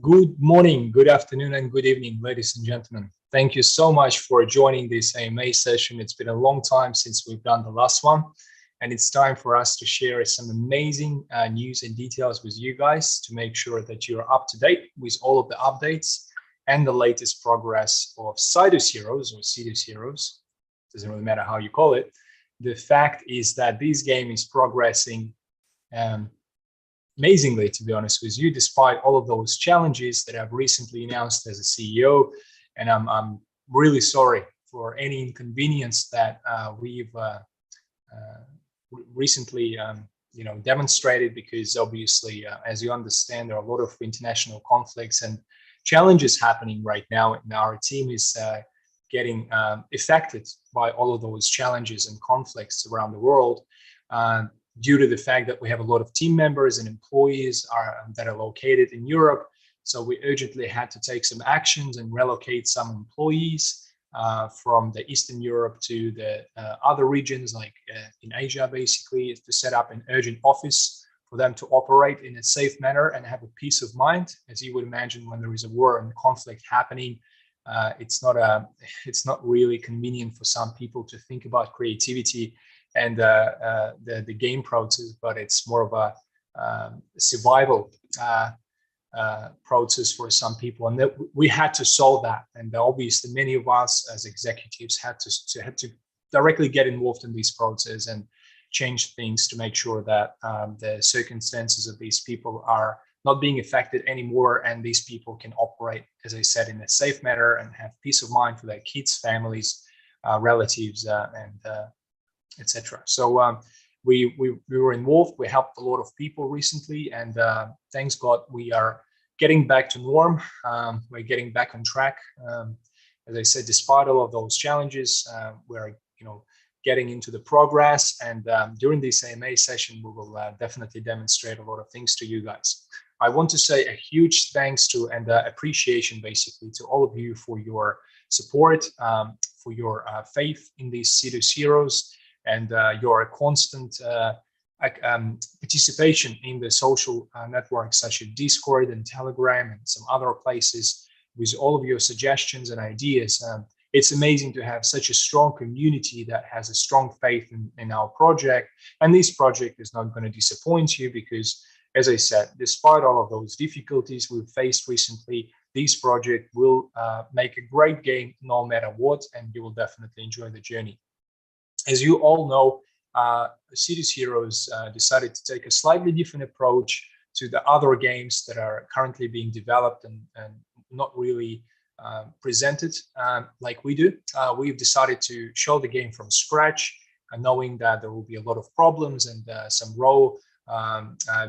Good morning, good afternoon, and good evening, ladies and gentlemen. Thank you so much for joining this AMA session. It's been a long time since we've done the last one, and it's time for us to share some amazing news and details with you guys to make sure that you're up to date with all of the updates and the latest progress of SIDUS Heroes or SIDUS Heroes. Doesn't really matter how you call it. The fact is that this game is progressing amazingly, to be honest with you, despite all of those challenges that I've recently announced as a CEO. And I'm really sorry for any inconvenience that we've recently demonstrated, because obviously, as you understand, there are a lot of international conflicts and challenges happening right now, and our team is getting affected by all of those challenges and conflicts around the world. Due to the fact that we have a lot of team members and employees that are located in Europe. So we urgently had to take some actions and relocate some employees from the Eastern Europe to the other regions, like in Asia, basically, to set up an urgent office for them to operate in a safe manner and have a peace of mind. As you would imagine, when there is a war and conflict happening, it's not really convenient for some people to think about creativity and the game process, but it's more of a survival process for some people, and that we had to solve that. And obviously, many of us as executives had to directly get involved in this process and change things to make sure that the circumstances of these people are not being affected anymore, and these people can operate, as I said, in a safe manner and have peace of mind for their kids, families, relatives, and etc. So we were involved. We helped a lot of people recently, and thanks God, we are getting back to norm. We're getting back on track. As I said, despite all of those challenges, we're getting into the progress. And during this AMA session, we will definitely demonstrate a lot of things to you guys. I want to say a huge thanks to and appreciation, basically, to all of you for your support, for your faith in these SIDUS Heroes, and your constant participation in the social networks such as Discord and Telegram and some other places with all of your suggestions and ideas. It's amazing to have such a strong community that has a strong faith in our project. And this project is not going to disappoint you because, as I said, despite all of those difficulties we've faced recently, this project will make a great game no matter what, and you will definitely enjoy the journey. As you all know, SIDUS Heroes decided to take a slightly different approach to the other games that are currently being developed and not really presented like we do. We've decided to show the game from scratch, knowing that there will be a lot of problems and some raw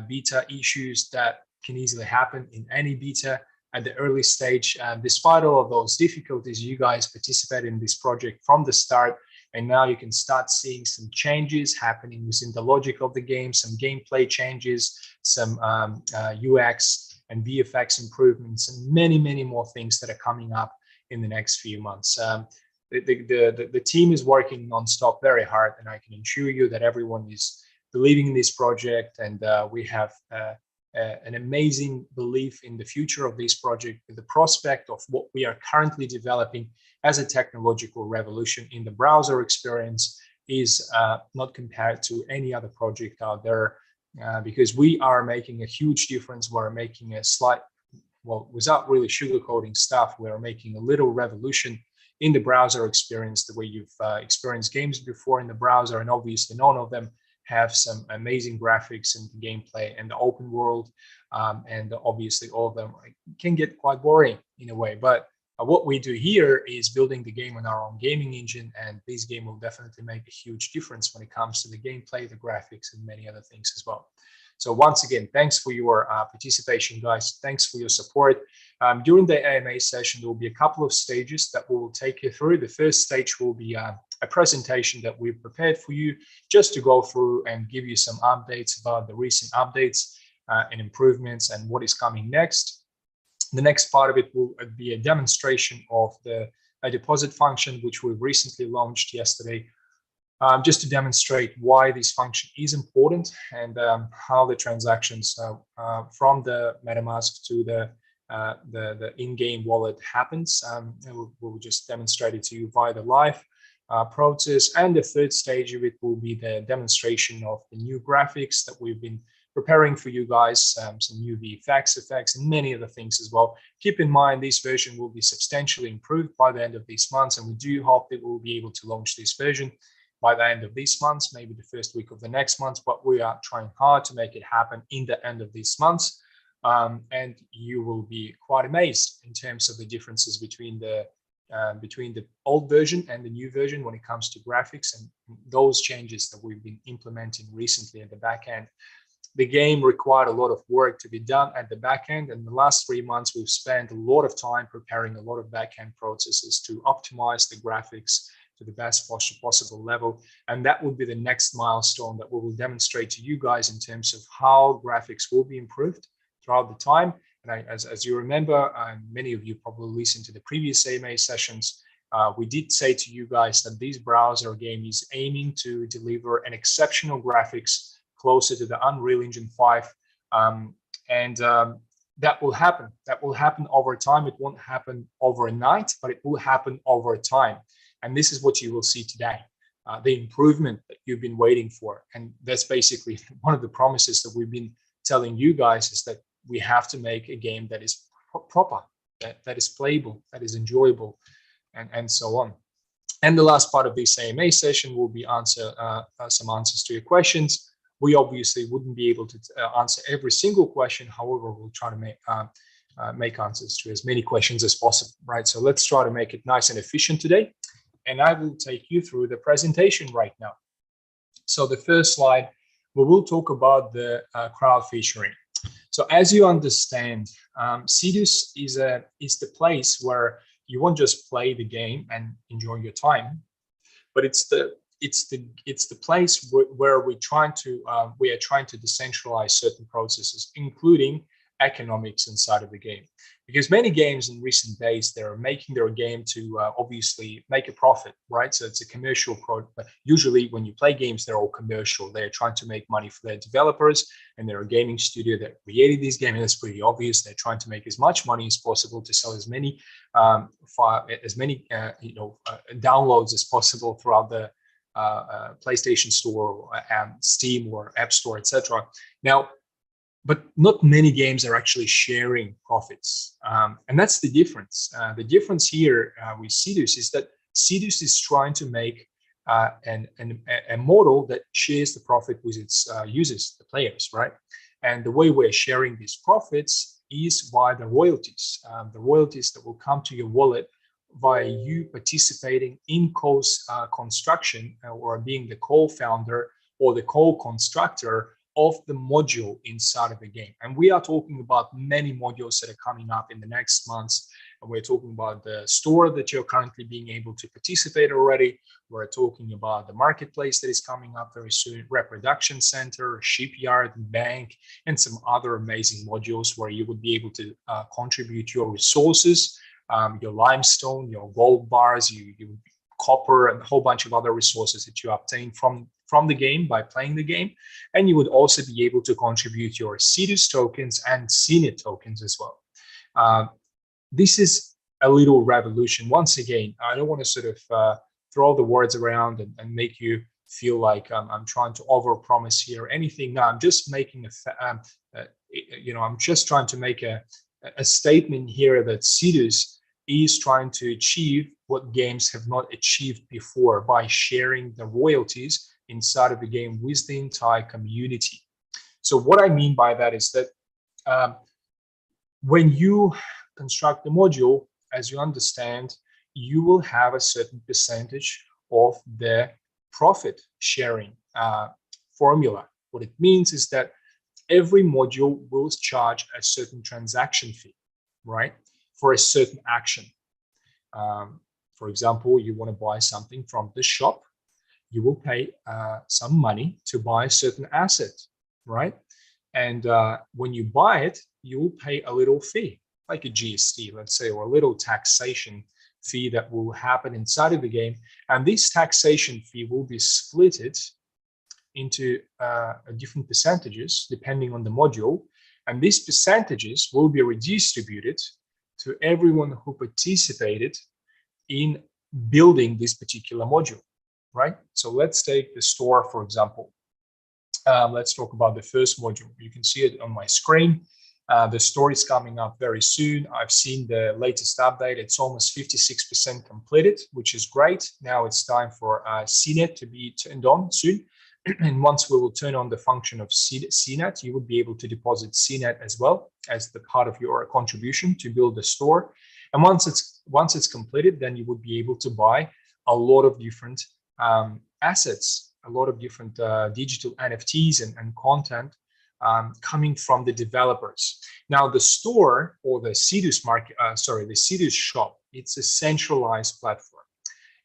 beta issues that can easily happen in any beta at the early stage. Despite all of those difficulties, you guys participate in this project from the start. And now you can start seeing some changes happening within the logic of the game, some gameplay changes, some UX and VFX improvements, and many, many more things that are coming up in the next few months. The team is working nonstop, very hard, and I can assure you that everyone is believing in this project, and we have an amazing belief in the future of this project, with the prospect of what we are currently developing as a technological revolution in the browser experience is not compared to any other project out there, because we are making a huge difference. We're making a slight, well, without really sugarcoating stuff, we're making a little revolution in the browser experience, the way you've experienced games before in the browser, and obviously none of them have some amazing graphics and gameplay and the open world, and obviously all of them can get quite boring in a way. But what we do here is building the game on our own gaming engine, and this game will definitely make a huge difference when it comes to the gameplay, the graphics, and many other things as well. So once again, thanks for your participation, guys. Thanks for your support. During the AMA session, there will be a couple of stages that we will take you through. The first stage will be a presentation that we've prepared for you, just to go through and give you some updates about the recent updates and improvements and what is coming next. The next part of it will be a demonstration of a deposit function, which we recently launched yesterday, just to demonstrate why this function is important and how the transactions from the Metamask to the the in-game wallet happens. We'll just demonstrate it to you via the live process. And the third stage of it will be the demonstration of the new graphics that we've been preparing for you guys, some new VFX effects and many other things as well. Keep in mind, this version will be substantially improved by the end of this month, and we do hope that we'll be able to launch this version by the end of this month, maybe the first week of the next month, but we are trying hard to make it happen in the end of this month. And you will be quite amazed in terms of the differences between the old version and the new version when it comes to graphics and those changes that we've been implementing recently at the back end. The game required a lot of work to be done at the back end, and the last 3 months we've spent a lot of time preparing a lot of back end processes to optimize the graphics to the best possible level. And that will be the next milestone that we will demonstrate to you guys in terms of how graphics will be improved throughout the time. And as you remember, many of you probably listened to the previous AMA sessions, we did say to you guys that this browser game is aiming to deliver an exceptional graphics closer to the Unreal Engine 5. That will happen. That will happen over time. It won't happen overnight, but it will happen over time. And this is what you will see today, the improvement that you've been waiting for. And that's basically one of the promises that we've been telling you guys, is that we have to make a game that is proper, that is playable, that is enjoyable, and so on. And the last part of this AMA session will be some answers to your questions. We obviously wouldn't be able to answer every single question. However, we'll try to make answers to as many questions as possible, right? So let's try to make it nice and efficient today. And I will take you through the presentation right now. So the first slide, we will talk about the crowd featuring. So as you understand, SIDUS is the place where you won't just play the game and enjoy your time, but it's the place where we are trying to decentralize certain processes, including economics inside of the game. Because many games in recent days, they're making their game to obviously make a profit, right? So it's a commercial product. But usually when you play games, they're all commercial. They're trying to make money for their developers, and they're a gaming studio that created this game, and it's pretty obvious. They're trying to make as much money as possible to sell as many downloads as possible throughout the PlayStation Store, Steam, or App Store, etc. Now, but not many games are actually sharing profits. And that's the difference. The difference here with SIDUS is that SIDUS is trying to make a model that shares the profit with its users, the players, right? And the way we're sharing these profits is via the royalties that will come to your wallet via you participating in co-construction or being the co-founder or the co-constructor of the module inside of the game. And we are talking about many modules that are coming up in the next months. And we're talking about the store that you're currently being able to participate already. We're talking about the marketplace that is coming up very soon, reproduction center, shipyard, bank, and some other amazing modules where you would be able to contribute your resources, your limestone, your gold bars, you copper, and a whole bunch of other resources that you obtain from the game by playing the game. And you would also be able to contribute your SIDUS tokens and CNIT tokens as well. This is a little revolution. Once again, I don't want to sort of throw the words around and make you feel like I'm trying to overpromise here or anything. No, I'm just making I'm just trying to make a statement here that SIDUS is trying to achieve what games have not achieved before by sharing the royalties inside of the game with the entire community. So what I mean by that is that when you construct the module, as you understand, you will have a certain percentage of the profit sharing formula. What it means is that every module will charge a certain transaction fee, right, for a certain action. For example, you want to buy something from the shop, you will pay some money to buy a certain asset, right? And when you buy it, you will pay a little fee, like a GST, let's say, or a little taxation fee that will happen inside of the game. And this taxation fee will be splitted into different percentages depending on the module. And these percentages will be redistributed to everyone who participated in building this particular module, right? So let's take the store, for example. Let's talk about the first module. You can see it on my screen. The store is coming up very soon. I've seen the latest update. It's almost 56% completed, which is great. Now it's time for CNET to be turned on soon. And once we will turn on the function of CNET, you will be able to deposit CNET as well as the part of your contribution to build the store. And once it's completed, then you would be able to buy a lot of different assets, a lot of different digital NFTs and content coming from the developers. Now, the store or the SIDUS market, the SIDUS shop, it's a centralized platform.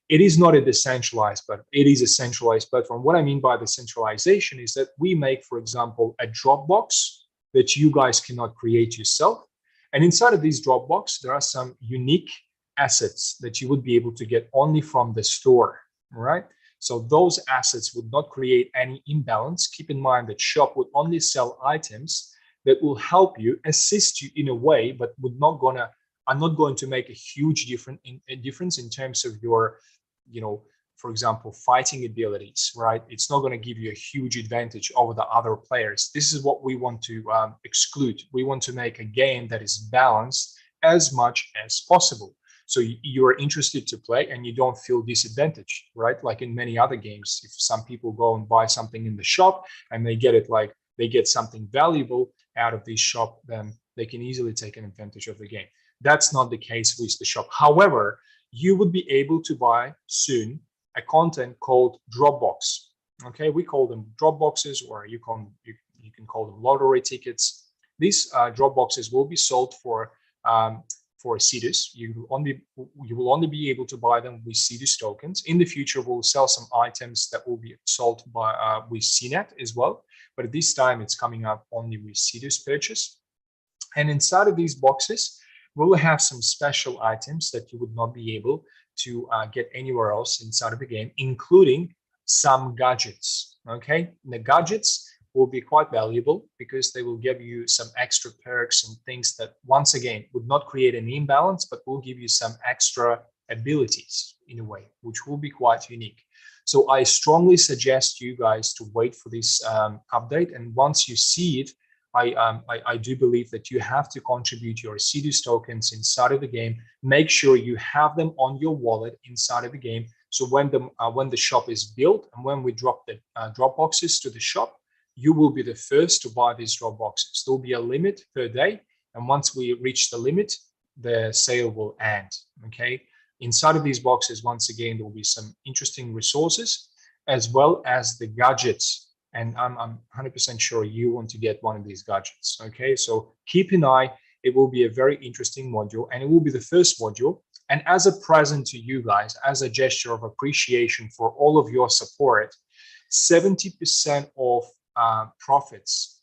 It is not a decentralized, but it is a centralized platform. What I mean by the centralization is that we make, for example, a Dropbox that you guys cannot create yourself. And inside of this Dropbox, there are some unique assets that you would be able to get only from the store, all right? So those assets would not create any imbalance. Keep in mind that shop would only sell items that will help you, assist you in a way, but are not going to make a huge difference in terms of your, for example, fighting abilities, right? It's not going to give you a huge advantage over the other players. This is what we want to exclude. We want to make a game that is balanced as much as possible. So you're interested to play and you don't feel disadvantaged, right? Like in many other games, if some people go and buy something in the shop and they get something valuable out of this shop, then they can easily take an advantage of the game. That's not the case with the shop. However, you would be able to buy soon a content called Dropbox. Okay, we call them Dropboxes, or you can call them lottery tickets. These Dropboxes will be sold for SIDUS. You will only be able to buy them with SIDUS tokens. In the future, we'll sell some items that will be sold with CNET as well. But at this time, it's coming up only with SIDUS purchase. And inside of these boxes, we'll have some special items that you would not be able to get anywhere else inside of the game, including some gadgets. Okay, and the gadgets will be quite valuable because they will give you some extra perks and things that, once again, would not create an imbalance, but will give you some extra abilities in a way, which will be quite unique. So I strongly suggest you guys to wait for this update. And once you see it, I do believe that you have to contribute your SIDUS tokens inside of the game. Make sure you have them on your wallet inside of the game. So when the shop is built and when we drop the Dropboxes to the shop, you will be the first to buy these Dropboxes. There will be a limit per day. And once we reach the limit, the sale will end, okay? Inside of these boxes, once again, there will be some interesting resources as well as the gadgets. And I'm 100% sure you want to get one of these gadgets, okay? So keep an eye. It will be a very interesting module, and it will be the first module. And as a present to you guys, as a gesture of appreciation for all of your support, 70% of profits,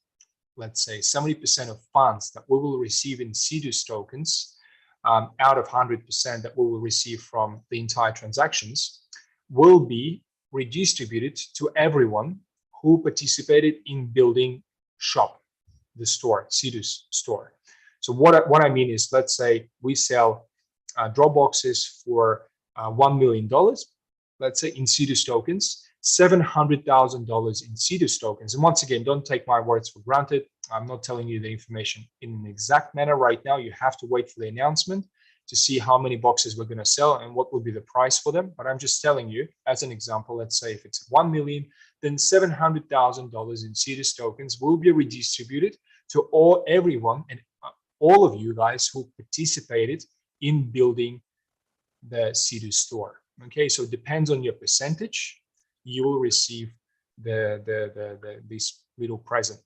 let's say 70% of funds that we will receive in SIDUS tokens out of 100% that we will receive from the entire transactions will be redistributed to everyone who participated in building shop, the store, SIDUS store. So what I mean is, let's say we sell Dropboxes for $1 million, let's say in SIDUS tokens, $700,000 in SIDUS tokens. And once again, don't take my words for granted. I'm not telling you the information in an exact manner right now. You have to wait for the announcement to see how many boxes we're going to sell and what will be the price for them. But I'm just telling you, as an example, let's say if it's 1 million, then $700,000 in SIDUS tokens will be redistributed to everyone and all of you guys who participated in building the SIDUS store. Okay, so it depends on your percentage. You will receive this little present.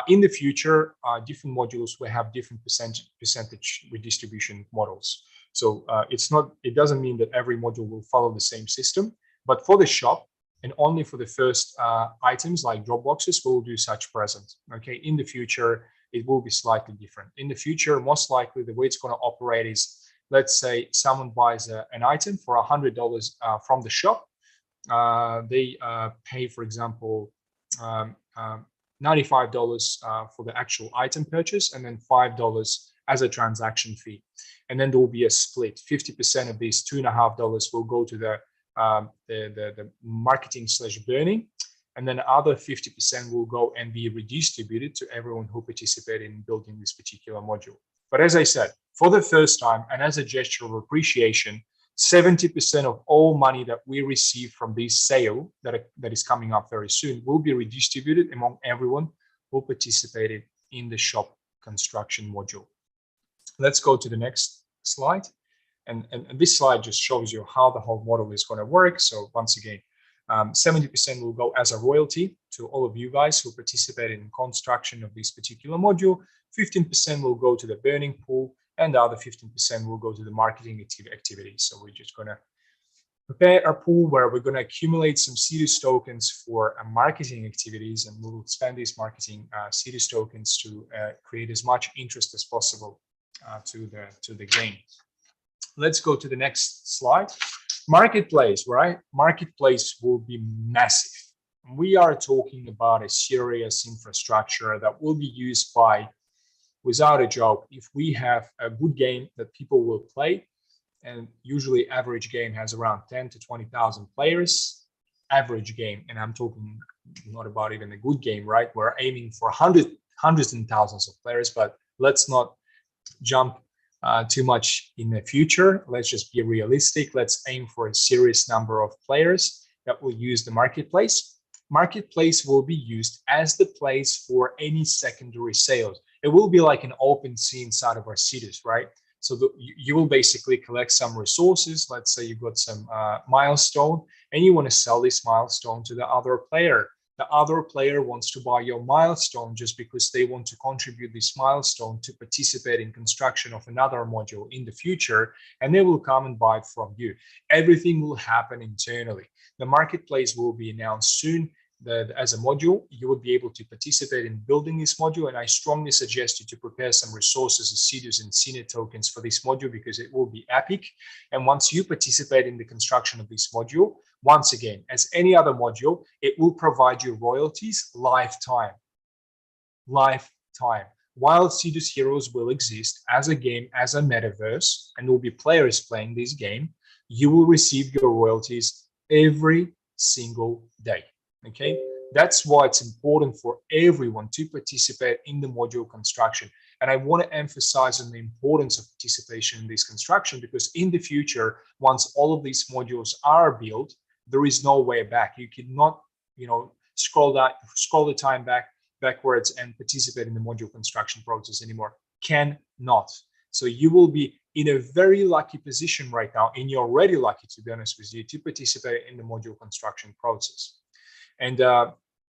In the future, different modules will have different percentage redistribution models. So it doesn't mean that every module will follow the same system, but for the shop and only for the first items like Dropboxes, we'll do such present. Okay, in the future, it will be slightly different. In the future, most likely the way it's going to operate is, let's say someone buys an item for $100 from the shop. They pay, for example, $95 for the actual item purchase, and then $5 as a transaction fee. And then there will be a split. 50% of these $2.50 will go to the marketing / burning, and then the other 50% will go and be redistributed to everyone who participated in building this particular module. But as I said, for the first time, and as a gesture of appreciation, 70% of all money that we receive from this sale that is coming up very soon will be redistributed among everyone who participated in the shop construction module. Let's go to the next slide. And this slide just shows you how the whole model is going to work. So once again, 70% will go as a royalty to all of you guys who participated in construction of this particular module. 15% will go to the burning pool, and the other 15% will go to the marketing activities. So we're just going to prepare a pool where we're going to accumulate some SIDUS tokens for marketing activities, and we'll spend these marketing SIDUS tokens to create as much interest as possible to the game. Let's go to the next slide. Marketplace, right? Marketplace will be massive. We are talking about a serious infrastructure that will be used by, without a joke, if we have a good game that people will play, and usually average game has around 10 to 20,000 players, average game, and I'm talking not about even a good game, right? We're aiming for hundreds and thousands of players, but let's not jump too much in the future. Let's just be realistic. Let's aim for a serious number of players that will use the marketplace. Marketplace will be used as the place for any secondary sales. It will be like an open sea inside of our SIDUS, right? So you will basically collect some resources. Let's say you got some milestone and you want to sell this milestone to the other player. The other player wants to buy your milestone just because they want to contribute this milestone to participate in construction of another module in the future, and they will come and buy it from you. Everything will happen internally. The marketplace will be announced soon. That as a module, you will be able to participate in building this module, and I strongly suggest you to prepare some resources as SIDUS and CNET tokens for this module because it will be epic. And once you participate in the construction of this module, once again, as any other module, it will provide you royalties lifetime. While SIDUS Heroes will exist as a game, as a metaverse, and there will be players playing this game, you will receive your royalties every single day. Okay, that's why it's important for everyone to participate in the module construction. And I want to emphasize on the importance of participation in this construction because in the future, once all of these modules are built, there is no way back. You cannot, scroll the time backwards and participate in the module construction process anymore. Cannot. So you will be in a very lucky position right now, and you're already lucky, to be honest with you, to participate in the module construction process. And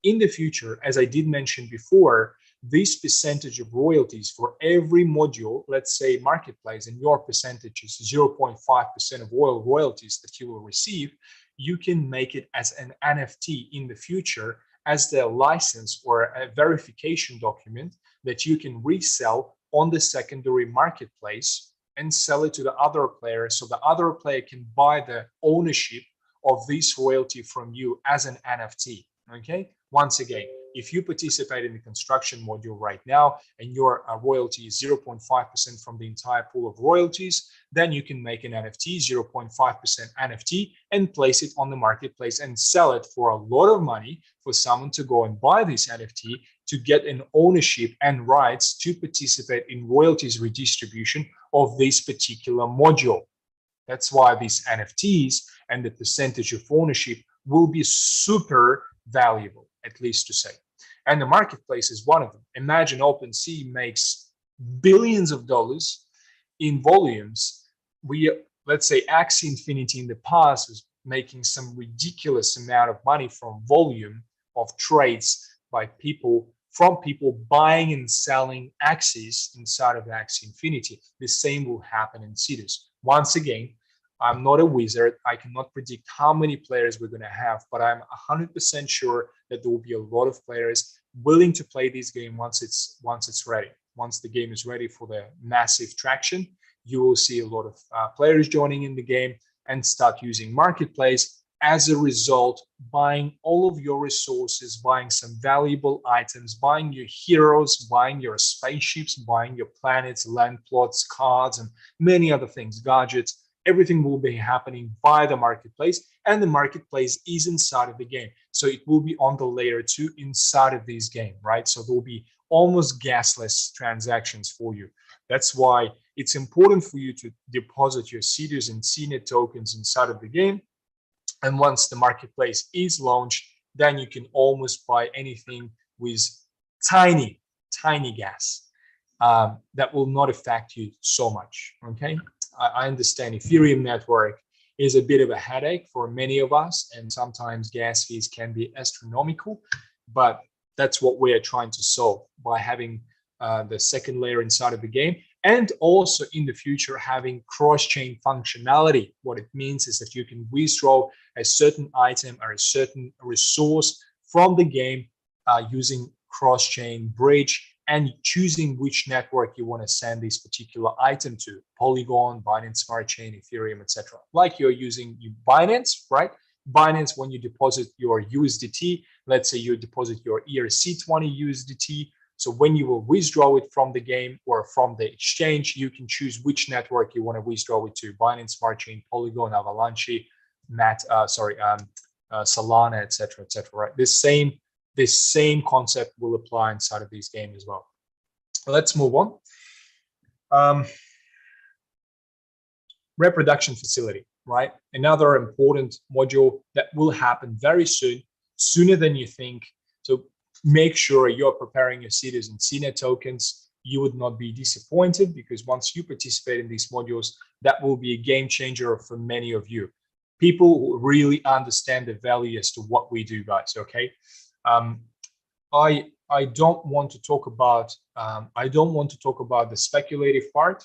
in the future, as I did mention before, this percentage of royalties for every module, let's say marketplace, and your percentage is 0.5% of all royalties that you will receive, you can make it as an NFT in the future as the license or a verification document that you can resell on the secondary marketplace and sell it to the other player, so the other player can buy the ownership of this royalty from you as an NFT. Okay, once again, if you participate in the construction module right now and your royalty is 0.5% from the entire pool of royalties, then you can make an NFT, 0.5% NFT, and place it on the marketplace and sell it for a lot of money for someone to go and buy this NFT to get an ownership and rights to participate in royalties redistribution of this particular module. That's why these NFTs and the percentage of ownership will be super valuable, at least to say. And the marketplace is one of them. Imagine OpenSea makes billions of dollars in volumes. Let's say Axie Infinity in the past was making some ridiculous amount of money from volume of trades by people buying and selling Axies inside of Axie Infinity. The same will happen in SIDUS. Once again, I'm not a wizard. I cannot predict how many players we're going to have, but I'm 100% sure that there will be a lot of players willing to play this game once it's ready. Once the game is ready for the massive traction, you will see a lot of players joining in the game and start using marketplace as a result, buying all of your resources, buying some valuable items, buying your heroes, buying your spaceships, buying your planets, land plots, cards, and many other things, gadgets. Everything will be happening via the marketplace, and the marketplace is inside of the game. So it will be on the layer 2 inside of this game, right? So there will be almost gasless transactions for you. That's why it's important for you to deposit your SIDUS and CNET tokens inside of the game. And once the marketplace is launched, then you can almost buy anything with tiny gas that will not affect you so much. Okay, I understand Ethereum network is a bit of a headache for many of us, and sometimes gas fees can be astronomical, but that's what we are trying to solve by having the second layer inside of the game, and also in the future having cross-chain functionality. What it means is that you can withdraw a certain item or a certain resource from the game using cross-chain bridge and choosing which network you want to send this particular item to: Polygon, Binance Smart Chain, Ethereum, etc. Like you're using Binance, right? Binance, when you deposit your USDT, let's say you deposit your ERC20 USDT. So when you will withdraw it from the game or from the exchange, you can choose which network you want to withdraw it to: Binance Smart Chain, Polygon, Avalanche, Solana, etc., etc. Right? This same concept will apply inside of this game as well. Let's move on. Reproduction facility, right? Another important module that will happen very soon, sooner than you think. So make sure you're preparing your SIDUS and CNET tokens. You would not be disappointed, because once you participate in these modules, that will be a game changer for many of you. People who really understand the value as to what we do, guys. Okay, I don't want to talk about the speculative part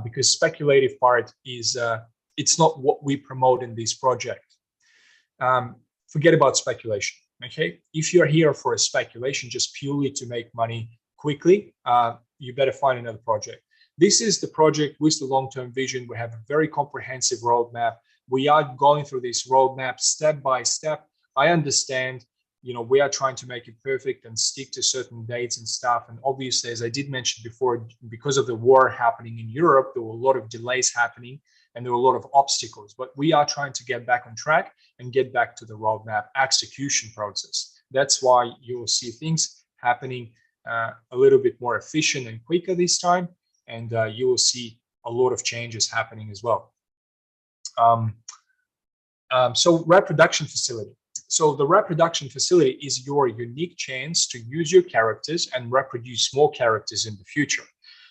because speculative part is it's not what we promote in this project. Forget about speculation. Okay, if you're here for a speculation just purely to make money quickly, you better find another project. This is the project with the long-term vision. We have a very comprehensive roadmap. We are going through this roadmap step by step. I understand, we are trying to make it perfect and stick to certain dates and stuff. And obviously, as I did mention before, because of the war happening in Europe, there were a lot of delays happening and there were a lot of obstacles. But we are trying to get back on track and get back to the roadmap execution process. That's why you will see things happening a little bit more efficient and quicker this time. And you will see a lot of changes happening as well. So reproduction facility. So the reproduction facility is your unique chance to use your characters and reproduce more characters in the future,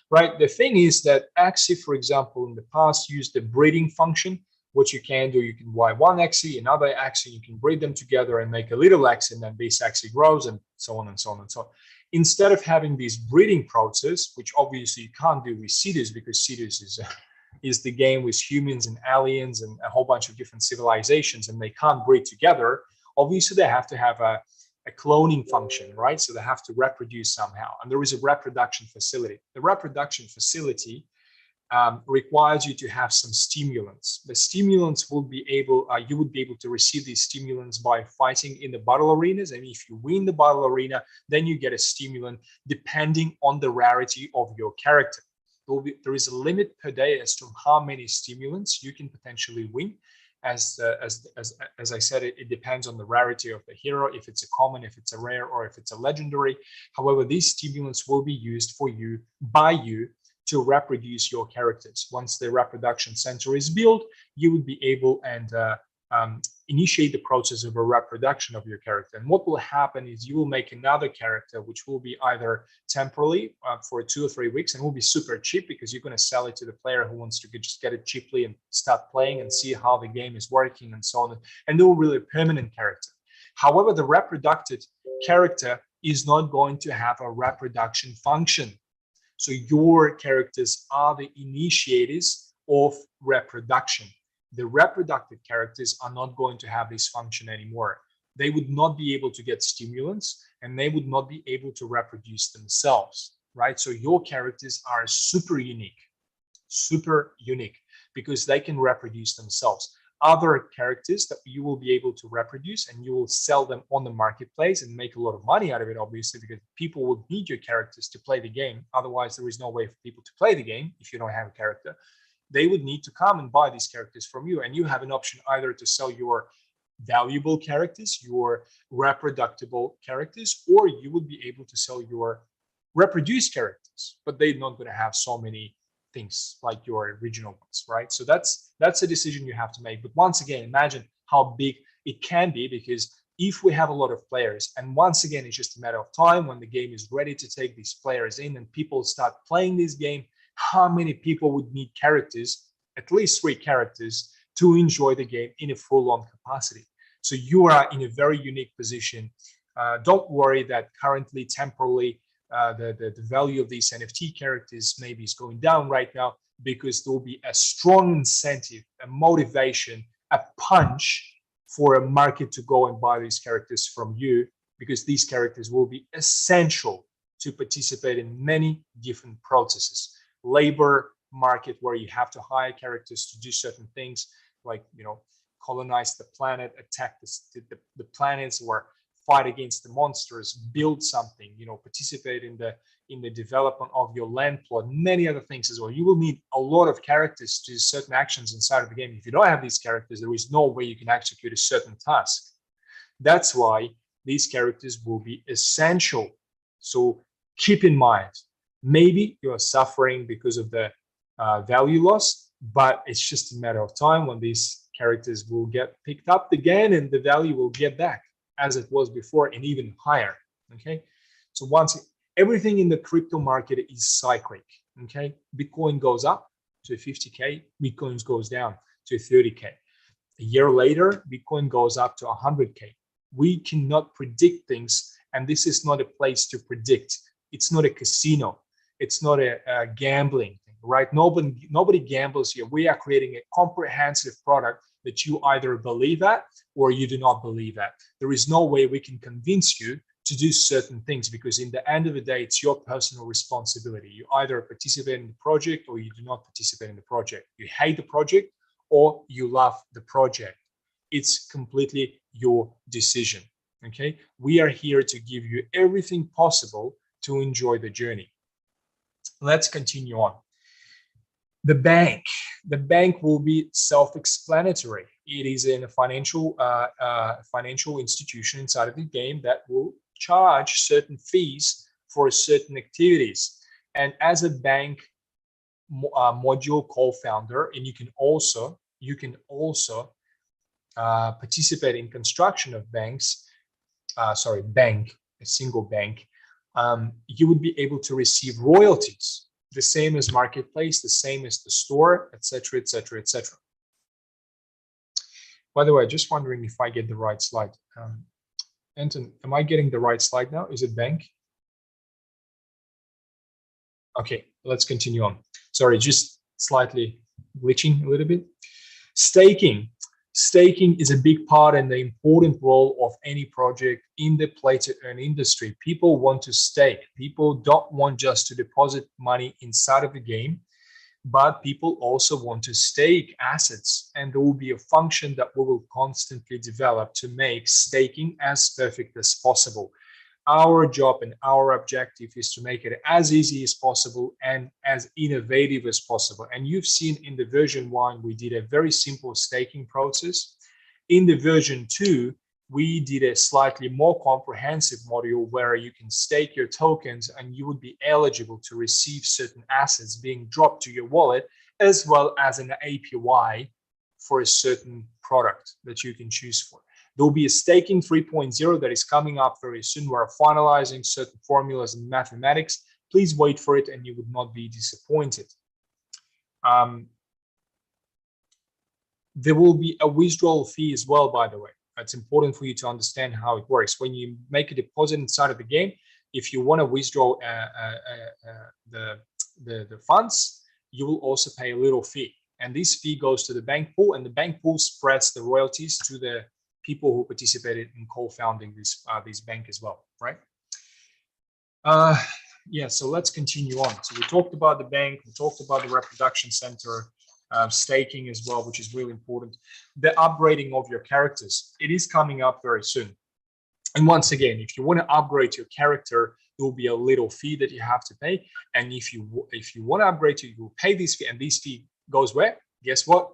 right? The thing is that Axie, for example, in the past used the breeding function. What you can do, you can buy one Axie, another Axie, you can breed them together and make a little Axie, and then this Axie grows, and so on and so on and so on. Instead of having this breeding process, which obviously you can't do with SIDUS, because SIDUS is the game with humans and aliens and a whole bunch of different civilizations, and they can't breed together. Obviously, they have to have a cloning function, right? So they have to reproduce somehow. And there is a reproduction facility. The reproduction facility requires you to have some stimulants. The stimulants will be able, you would be able to receive these stimulants by fighting in the battle arenas. And if you win the battle arena, then you get a stimulant depending on the rarity of your character. There is a limit per day as to how many stimulants you can potentially win. As I said, it depends on the rarity of the hero, if it's a common, if it's a rare, or if it's a legendary. However, these stimulants will be used by you to reproduce your characters. Once the reproduction center is built, you would be able and initiate the process of a reproduction of your character. And what will happen is you will make another character, which will be either temporarily for 2 or 3 weeks, and will be super cheap because you're going to sell it to the player who wants to just get it cheaply and start playing and see how the game is working and so on. And they will really a permanent character. However, the reproduced character is not going to have a reproduction function. So your characters are the initiators of reproduction. The reproductive characters are not going to have this function anymore. They would not be able to get stimulants, and they would not be able to reproduce themselves, right? So your characters are super unique, because they can reproduce themselves. other characters that you will be able to reproduce, and you will sell them on the marketplace and make a lot of money out of it, obviously, because people will need your characters to play the game. Otherwise, there is no way for people to play the game if you don't have a character. They would need to come and buy these characters from you, and you have an option either to sell your valuable characters, your reproducible characters, or you would be able to sell your reproduced characters, but they're not going to have so many things like your original ones, right? So that's a decision you have to make. But once again, imagine how big it can be, because if we have a lot of players, and once again, it's just a matter of time when the game is ready to take these players in and people start playing this game, how many people would need characters, at least 3 characters, to enjoy the game in a full-on capacity. So you are in a very unique position. Don't worry that currently, temporarily, the value of these NFT characters maybe is going down right now, because there will be a strong incentive, a motivation, a punch for a market to go and buy these characters from you, because these characters will be essential to participate in many different processes. Labor market, where you have to hire characters to do certain things, like, you know, colonize the planet, attack the planets, or fight against the monsters, build something, you know, participate in the development of your land plot, many other things as well. You will need a lot of characters to do certain actions inside of the game. If you don't have these characters, there is no way you can execute a certain task. That's why these characters will be essential. So keep in mind, maybe you are suffering because of the value loss, but it's just a matter of time when these characters will get picked up again and the value will get back as it was before, and even higher. Okay, so once everything in the crypto market is cyclic. Okay, Bitcoin goes up to 50K, Bitcoin goes down to 30K. A year later, Bitcoin goes up to 100K. We cannot predict things, and this is not a place to predict. It's not a casino. It's not a gambling thing, right? Nobody gambles here. We are creating a comprehensive product that you either believe at or you do not believe at. There is no way we can convince you to do certain things, because in the end of the day, it's your personal responsibility. You either participate in the project or you do not participate in the project. You hate the project or you love the project. It's completely your decision. Okay, we are here to give you everything possible to enjoy the journey. Let's continue on. The bank will be self-explanatory. It is a financial institution inside of the game that will charge certain fees for certain activities. And as a bank module co-founder, and you can also participate in construction of a single bank. You would be able to receive royalties, the same as marketplace, the same as the store, etc., etc., etc. By the way, just wondering if I get the right slide. Anton, am I getting the right slide now? Is it bank? Okay, let's continue on. Sorry, just slightly glitching a little bit. Staking. Staking is a big part and the important role of any project in the play-to-earn industry. People want to stake. People don't want just to deposit money inside of the game, but people also want to stake assets. And there will be a function that we will constantly develop to make staking as perfect as possible. Our job and our objective is to make it as easy as possible and as innovative as possible. And you've seen in the version 1, we did a very simple staking process. In the version 2, we did a slightly more comprehensive module where you can stake your tokens and you would be eligible to receive certain assets being dropped to your wallet, as well as an APY for a certain product that you can choose for. There will be a staking 3.0 that is coming up very soon. We're finalizing certain formulas in mathematics. Please wait for it and you would not be disappointed. There will be a withdrawal fee as well, by the way. It's important for you to understand how it works. When you make a deposit inside of the game, if you want to withdraw the funds, you will also pay a little fee. And this fee goes to the bank pool, and the bank pool spreads the royalties to the people who participated in co-founding this bank as well, right? Yeah, so let's continue on. So we talked about the bank, we talked about the reproduction center. staking as well, which is really important. The upgrading of your characters, it is coming up very soon. And once again, if you want to upgrade your character, there will be a little fee that you have to pay. And if you want to upgrade, you will pay this fee, and this fee goes where? Guess what?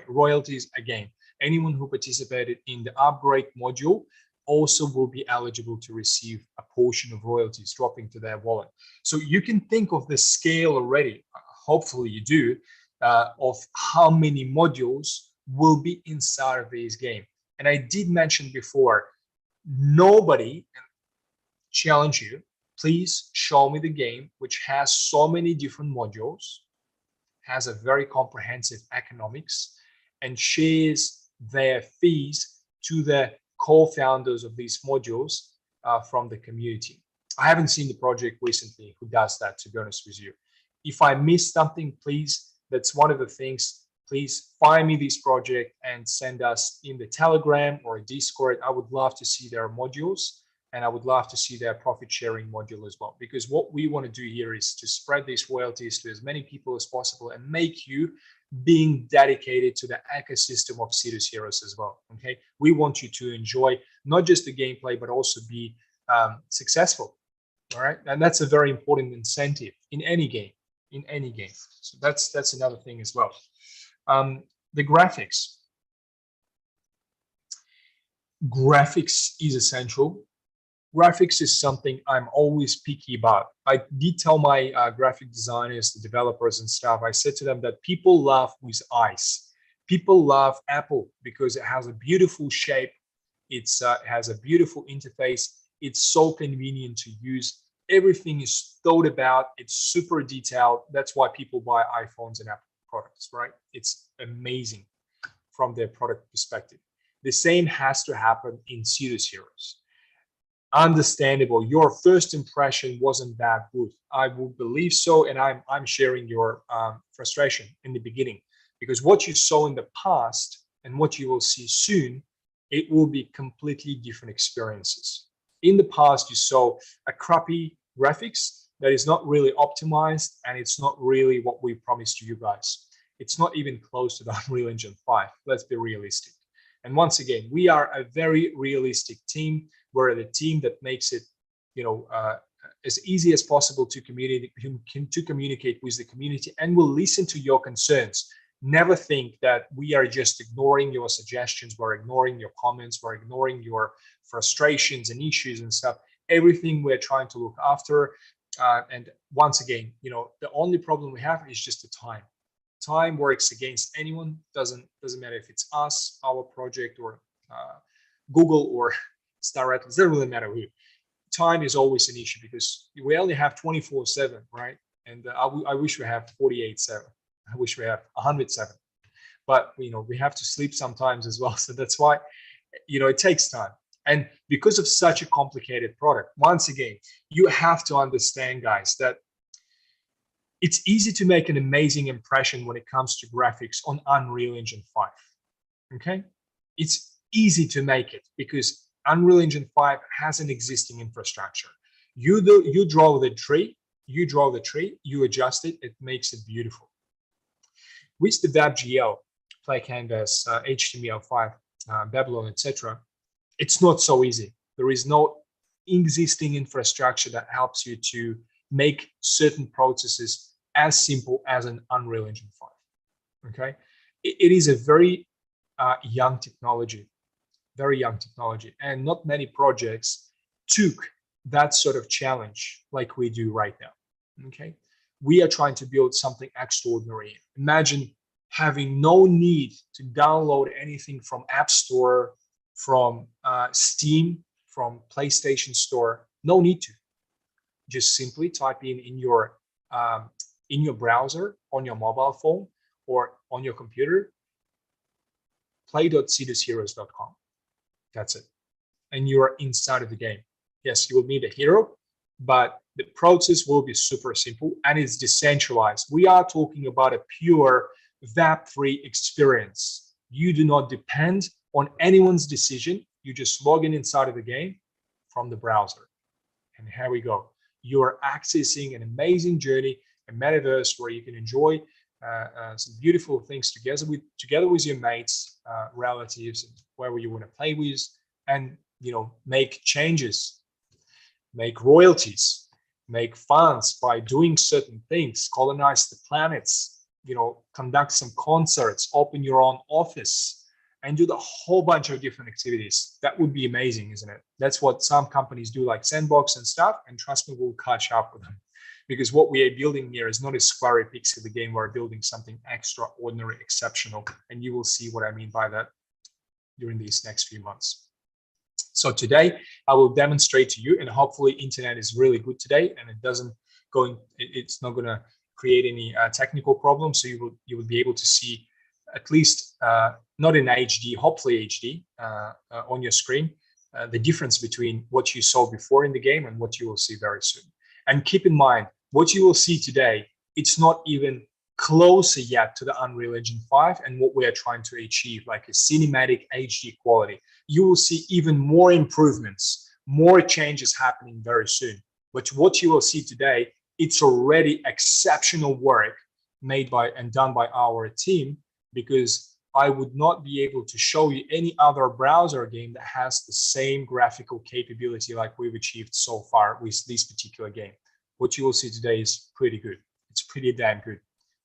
Royalties again. Anyone who participated in the upgrade module also will be eligible to receive a portion of royalties dropping to their wallet. So you can think of the scale already, hopefully you do, of how many modules will be inside of this game. And I did mention before, nobody challenge you, please show me the game which has so many different modules, has a very comprehensive economics, and shares their fees to the co-founders of these modules from the community. I haven't seen the project recently who does that, to be honest with you. If I missed something, please, that's one of the things, please find me this project and send us in the Telegram or Discord. I would love to see their modules, and I would love to see their profit sharing module as well, because what we want to do here is to spread these royalties to as many people as possible and make you being dedicated to the ecosystem of SIDUS Heroes as well. Okay, we want you to enjoy not just the gameplay, but also be successful. All right, and that's a very important incentive in any game. So that's another thing as well. The graphics. Graphics is essential. Graphics is something I'm always picky about. I did tell my graphic designers, the developers and stuff, I said to them that people love with eyes. People love Apple because it has a beautiful shape. It has a beautiful interface. It's so convenient to use. Everything is thought about. It's super detailed. That's why people buy iPhones and Apple products, right? It's amazing from their product perspective. The same has to happen in SIDUS Heroes. Understandable, your first impression wasn't that good. I would believe so, and I'm sharing your frustration in the beginning, because what you saw in the past and what you will see soon, it will be completely different experiences. In the past, you saw a crappy graphics that is not really optimized, and it's not really what we promised to you guys. It's not even close to the Unreal Engine 5. Let's be realistic. And once again, we are a very realistic team. We're the team that makes it, as easy as possible to communicate with the community, and will listen to your concerns. Never think that we are just ignoring your suggestions, we're ignoring your comments, we're ignoring your frustrations and issues and stuff. Everything we're trying to look after. And once again, the only problem we have is just the time. Time works against anyone. Doesn't matter if it's us, our project, or Google or Star Atlas. Doesn't really matter who. Time is always an issue because we only have 24/7, right? And I wish we have 48/7. I wish we have 100/7. But we have to sleep sometimes as well. So that's why it takes time. And because of such a complicated product, once again, you have to understand, guys, that it's easy to make an amazing impression when it comes to graphics on Unreal Engine 5. Okay, it's easy to make it because Unreal Engine 5 has an existing infrastructure. You draw the tree, you adjust it, it makes it beautiful. With the WebGL, PlayCanvas, HTML5, Babylon, etc., it's not so easy. There is no existing infrastructure that helps you to make certain processes as simple as an Unreal Engine 5. Okay, it is a very young technology, and not many projects took that sort of challenge like we do right now. Okay, we are trying to build something extraordinary. Imagine having no need to download anything from App Store, from Steam, from PlayStation Store. No need to. Just simply type in your browser, on your mobile phone, or on your computer, play.sidusheroes.com. That's it. And you're inside of the game. Yes, you will need a hero, but the process will be super simple and it's decentralized. We are talking about a pure Web3 experience. You do not depend on anyone's decision. You just log in inside of the game from the browser. And here we go. You are accessing an amazing journey, a metaverse where you can enjoy some beautiful things together with your mates, relatives, and whoever you want to play with, and make changes, make royalties, make funds by doing certain things, colonize the planets, conduct some concerts, open your own office, and do the whole bunch of different activities. That would be amazing, isn't it? That's what some companies do, like Sandbox and stuff, and trust me, we'll catch up with them. Because what we are building here is not a square pixel game. We're building something extraordinary, exceptional, and you will see what I mean by that during these next few months. So today I will demonstrate to you, and hopefully internet is really good today, and it's not going to create any technical problems. So you will be able to see at least not in HD, hopefully HD on your screen, the difference between what you saw before in the game and what you will see very soon. And keep in mind, what you will see today, it's not even closer yet to the Unreal Engine 5 and what we are trying to achieve, like a cinematic HD quality. You will see even more improvements, more changes happening very soon. But what you will see today, it's already exceptional work made by and done by our team, because I would not be able to show you any other browser game that has the same graphical capability like we've achieved so far with this particular game. What you will see today is pretty good. It's pretty damn good.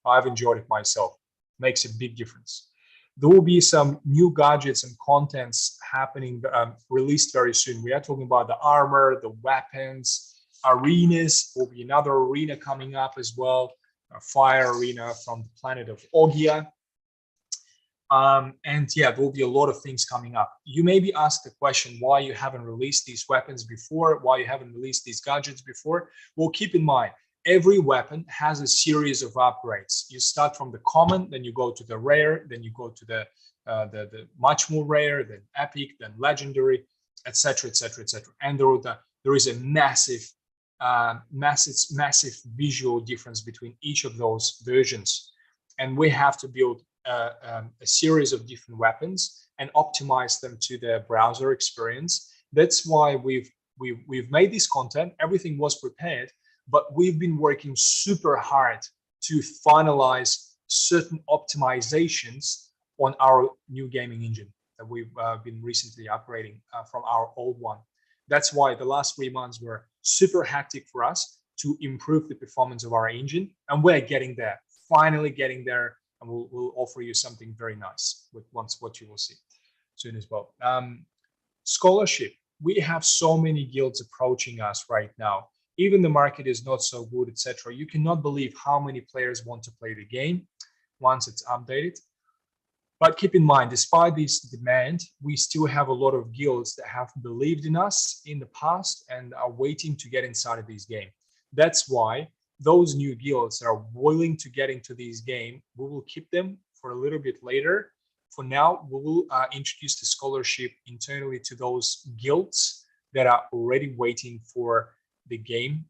I've enjoyed it myself. Makes a big difference. There will be some new gadgets and contents happening, released very soon. We are talking about the armor, the weapons, arenas. Will be another arena coming up as well, a fire arena from the planet of Ogia. And yeah, there will be a lot of things coming up. You may be asked the question why you haven't released these weapons before, why you haven't released these gadgets before. Well, keep in mind, every weapon has a series of upgrades. You start from the common, then you go to the rare, then you go to the much more rare, then epic, then legendary, etc., etc., etc. And there is a massive visual difference between each of those versions, and we have to build a series of different weapons and optimize them to the browser experience. That's why we've made this content. Everything was prepared, but we've been working super hard to finalize certain optimizations on our new gaming engine that we've been recently upgrading from our old one. That's why the last 3 months were super hectic for us to improve the performance of our engine, and we're getting there, finally getting there. And we'll offer you something very nice with what you will see soon as well. Scholarship. We have so many guilds approaching us right now. Even the market is not so good, etc. You cannot believe how many players want to play the game once it's updated. But keep in mind, despite this demand, we still have a lot of guilds that have believed in us in the past and are waiting to get inside of this game. That's why those new guilds that are willing to get into this game, we will keep them for a little bit later. For now, we will introduce the scholarship internally to those guilds that are already waiting for the game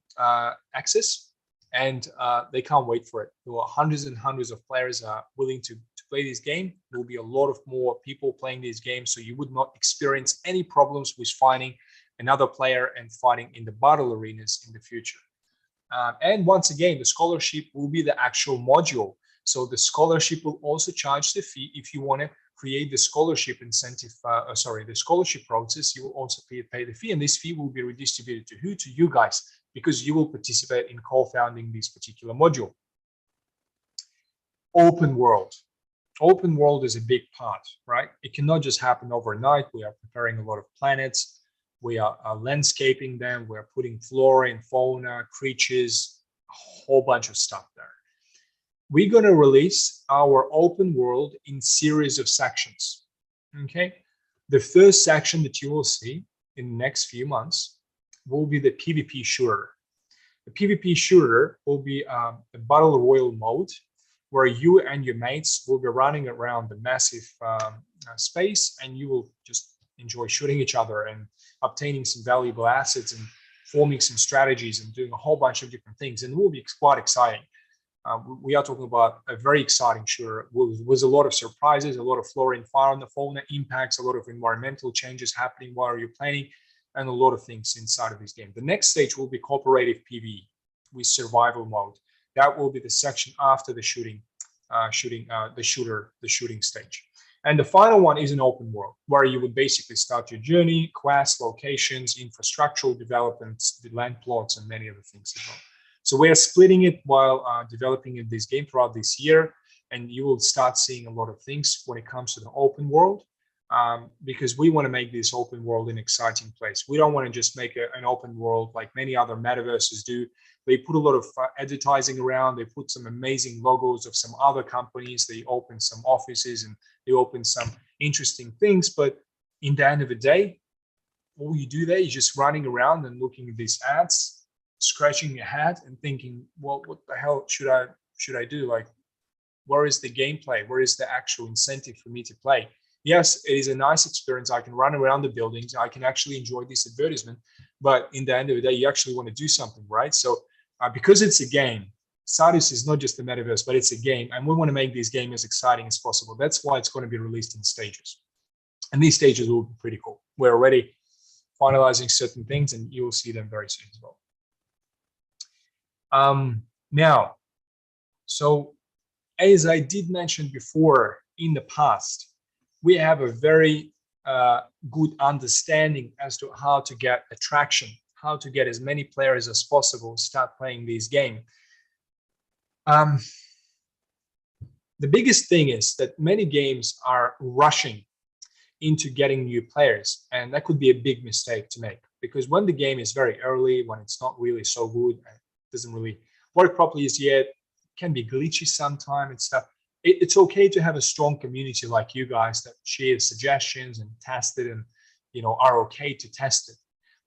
access, and they can't wait for it. There are hundreds and hundreds of players are willing to play this game. There will be a lot of more people playing this game, so you would not experience any problems with finding another player and fighting in the battle arenas in the future. And once again, the scholarship will be the actual module. So the scholarship will also charge the fee. If you want to create the scholarship incentive, the scholarship process, you will also pay the fee. And this fee will be redistributed to who? To you guys, because you will participate in co-founding this particular module. Open world. Open world is a big part, right? It cannot just happen overnight. We are preparing a lot of planets. We are landscaping them. We're putting flora and fauna, creatures, a whole bunch of stuff there. We're going to release our open world in series of sections. Okay. The first section that you will see in the next few months will be the PvP shooter. The PvP shooter will be a battle royal mode where you and your mates will be running around the massive space, and you will just enjoy shooting each other and obtaining some valuable assets and forming some strategies and doing a whole bunch of different things. And it will be quite exciting. We are talking about a very exciting shooter with a lot of surprises, a lot of flora and fauna impacts, a lot of environmental changes happening while you're playing, and a lot of things inside of this game. The next stage will be cooperative PvE with survival mode. That will be the section after the shooting. the shooting stage. And the final one is an open world, where you would basically start your journey, quests, locations, infrastructural developments, the land plots, and many other things as well. So we are splitting it while developing this game throughout this year, and you will start seeing a lot of things when it comes to the open world, because we want to make this open world an exciting place. We don't want to just make an open world like many other metaverses do. They put a lot of advertising around. They put some amazing logos of some other companies. They open some offices and they open some interesting things. But in the end of the day, all you do there is just running around and looking at these ads, scratching your head and thinking, well, what the hell should I do? Like, where is the gameplay? Where is the actual incentive for me to play? Yes, it is a nice experience. I can run around the buildings. I can actually enjoy this advertisement. But in the end of the day, you actually want to do something, right? So because it's a game, SIDUS is not just a metaverse, but it's a game. And we want to make this game as exciting as possible. That's why it's going to be released in stages. And these stages will be pretty cool. We're already finalizing certain things, and you will see them very soon as well. Now, so as I did mention before, in the past, we have a very good understanding as to how to get attraction, how to get as many players as possible start playing this game. The biggest thing is that many games are rushing into getting new players, and that could be a big mistake to make, because when the game is very early, when it's not really so good, it doesn't really work properly as yet, it can be glitchy sometimes and stuff. It's okay to have a strong community like you guys that share suggestions and test it, and are okay to test it.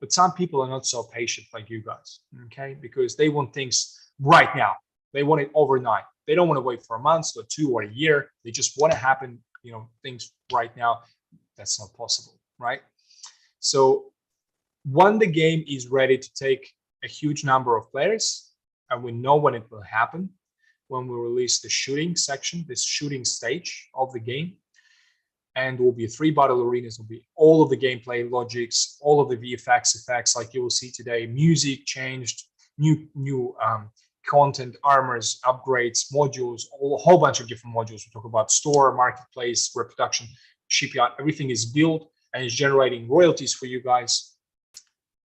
But some people are not so patient like you guys, okay? Because they want things right now. They want it overnight. They don't want to wait for a month or 2 or a year. They just want to happen, things right now. That's not possible, right? So when the game is ready to take a huge number of players, and we know when it will happen, when we release the shooting section, this shooting stage of the game, and will be 3 battle arenas, will be all of the gameplay logics, all of the VFX effects like you will see today, music changed, new content, armors, upgrades, modules, a whole bunch of different modules. We talk about store, marketplace, reproduction, shipyard, everything is built and is generating royalties for you guys.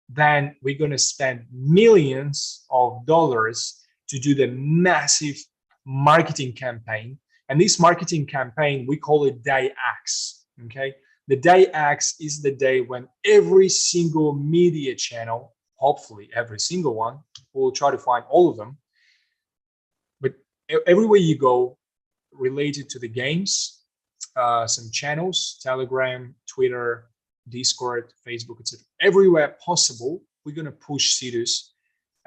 Then we're going to spend millions of dollars to do the massive marketing campaign. And this marketing campaign, we call it Day X, okay? The Day X is the day when every single media channel, hopefully every single one, we'll try to find all of them, but everywhere you go related to the games, some channels, Telegram, Twitter, Discord, Facebook, etc. Everywhere possible, we're going to push SIDUS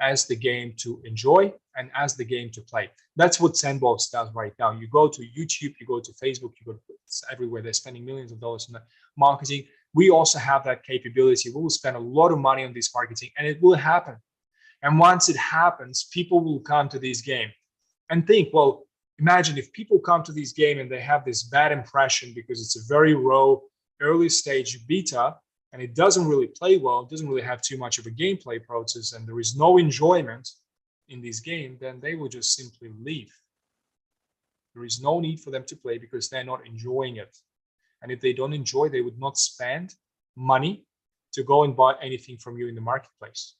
as the game to enjoy and as the game to play. That's what Sandbox does right now. You go to YouTube, you go to Facebook, you go to everywhere. They're spending millions of dollars on marketing. We also have that capability. We will spend a lot of money on this marketing, and it will happen. And once it happens, people will come to this game and think, well, imagine if people come to this game and they have this bad impression because it's a very raw, early stage beta, and it doesn't really play well, it doesn't really have too much of a gameplay process, and there is no enjoyment in this game, then they will just simply leave. There is no need for them to play because they're not enjoying it. And if they don't enjoy, they would not spend money to go and buy anything from you in the marketplace.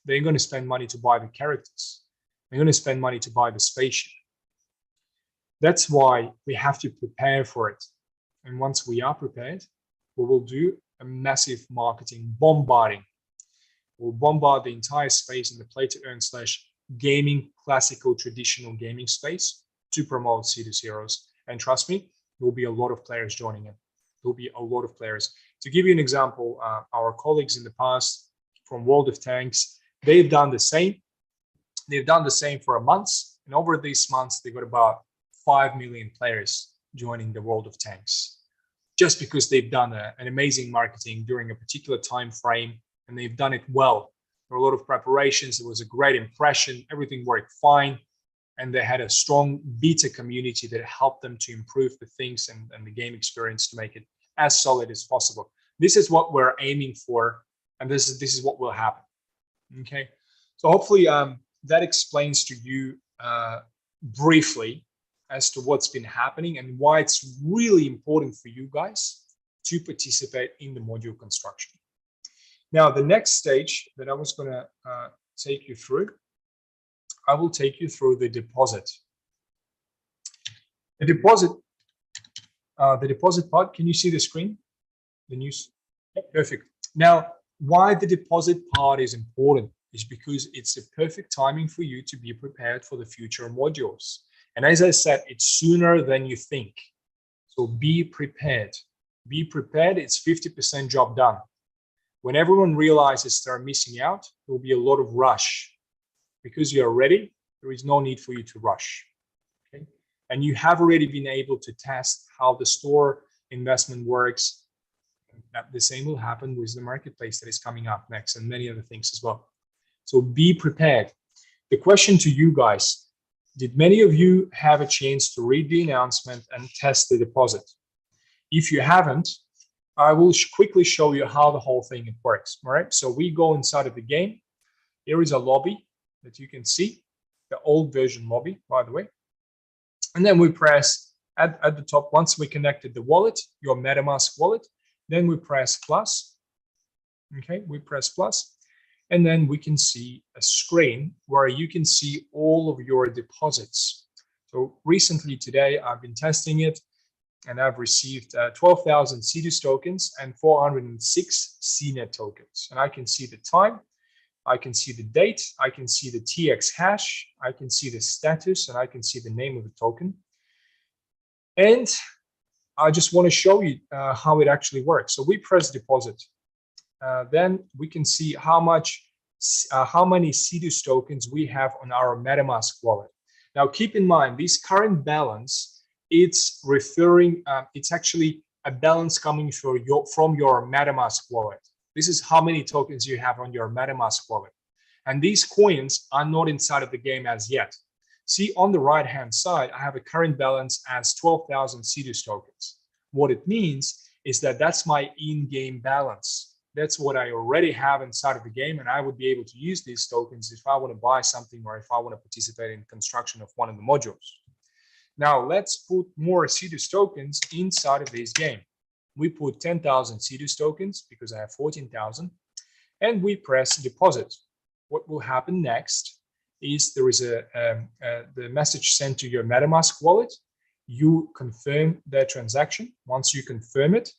They're going to spend money to buy the characters. They're going to spend money to buy the spaceship. That's why we have to prepare for it. And once we are prepared, we will do a massive marketing bombarding. We'll bombard the entire space in the play-to-earn / gaming, classical, traditional gaming space to promote SIDUS Heroes. And trust me, there will be a lot of players joining in. There will be a lot of players. To give you an example, our colleagues in the past from World of Tanks, they've done the same. They've done the same for a month. And over these months, they got about 5 million players joining the World of Tanks, just because they've done an amazing marketing during a particular time frame, and they've done it well. There were a lot of preparations. It was a great impression. Everything worked fine. And they had a strong beta community that helped them to improve the things and the game experience to make it as solid as possible. This is what we're aiming for, and this is what will happen. Okay, so hopefully that explains to you briefly as to what's been happening and why it's really important for you guys to participate in the module construction. Now, the next stage that I was going to take you through, I will take you through the deposit. The deposit part, can you see the screen? The news? Yep, perfect. Now, why the deposit part is important is because it's the perfect timing for you to be prepared for the future modules. And as I said, it's sooner than you think. So be prepared. Be prepared, it's 50% job done. When everyone realizes they're missing out, there will be a lot of rush. Because you're ready, there is no need for you to rush. Okay? And you have already been able to test how the store investment works. The same will happen with the marketplace that is coming up next and many other things as well. So be prepared. The question to you guys, did many of you have a chance to read the announcement and test the deposit? If you haven't, I will quickly show you how the whole thing works. All right, so we go inside of the game. Here is a lobby that you can see, the old version lobby, by the way. And then we press at the top, once we connected the wallet, your Metamask wallet, then we press plus. Okay, we press plus. And then we can see a screen where you can see all of your deposits. So recently today, I've been testing it and I've received 12,000 SIDUS tokens and 406 CNET tokens. And I can see the time, I can see the date, I can see the TX hash, I can see the status, and I can see the name of the token. And I just want to show you how it actually works. So we press deposit. Then we can see how many SIDUS tokens we have on our Metamask wallet. Now, keep in mind, this current balance, it's referring, it's actually a balance coming from your Metamask wallet. This is how many tokens you have on your Metamask wallet. And these coins are not inside of the game as yet. See, on the right-hand side, I have a current balance as 12,000 SIDUS tokens. What it means is that that's my in-game balance. That's what I already have inside of the game, and I would be able to use these tokens if I want to buy something or if I want to participate in construction of one of the modules. Now, let's put more SIDUS tokens inside of this game. We put 10,000 SIDUS tokens because I have 14,000, and we press deposit. What will happen next is there is the message sent to your Metamask wallet. You confirm the transaction. Once you confirm it,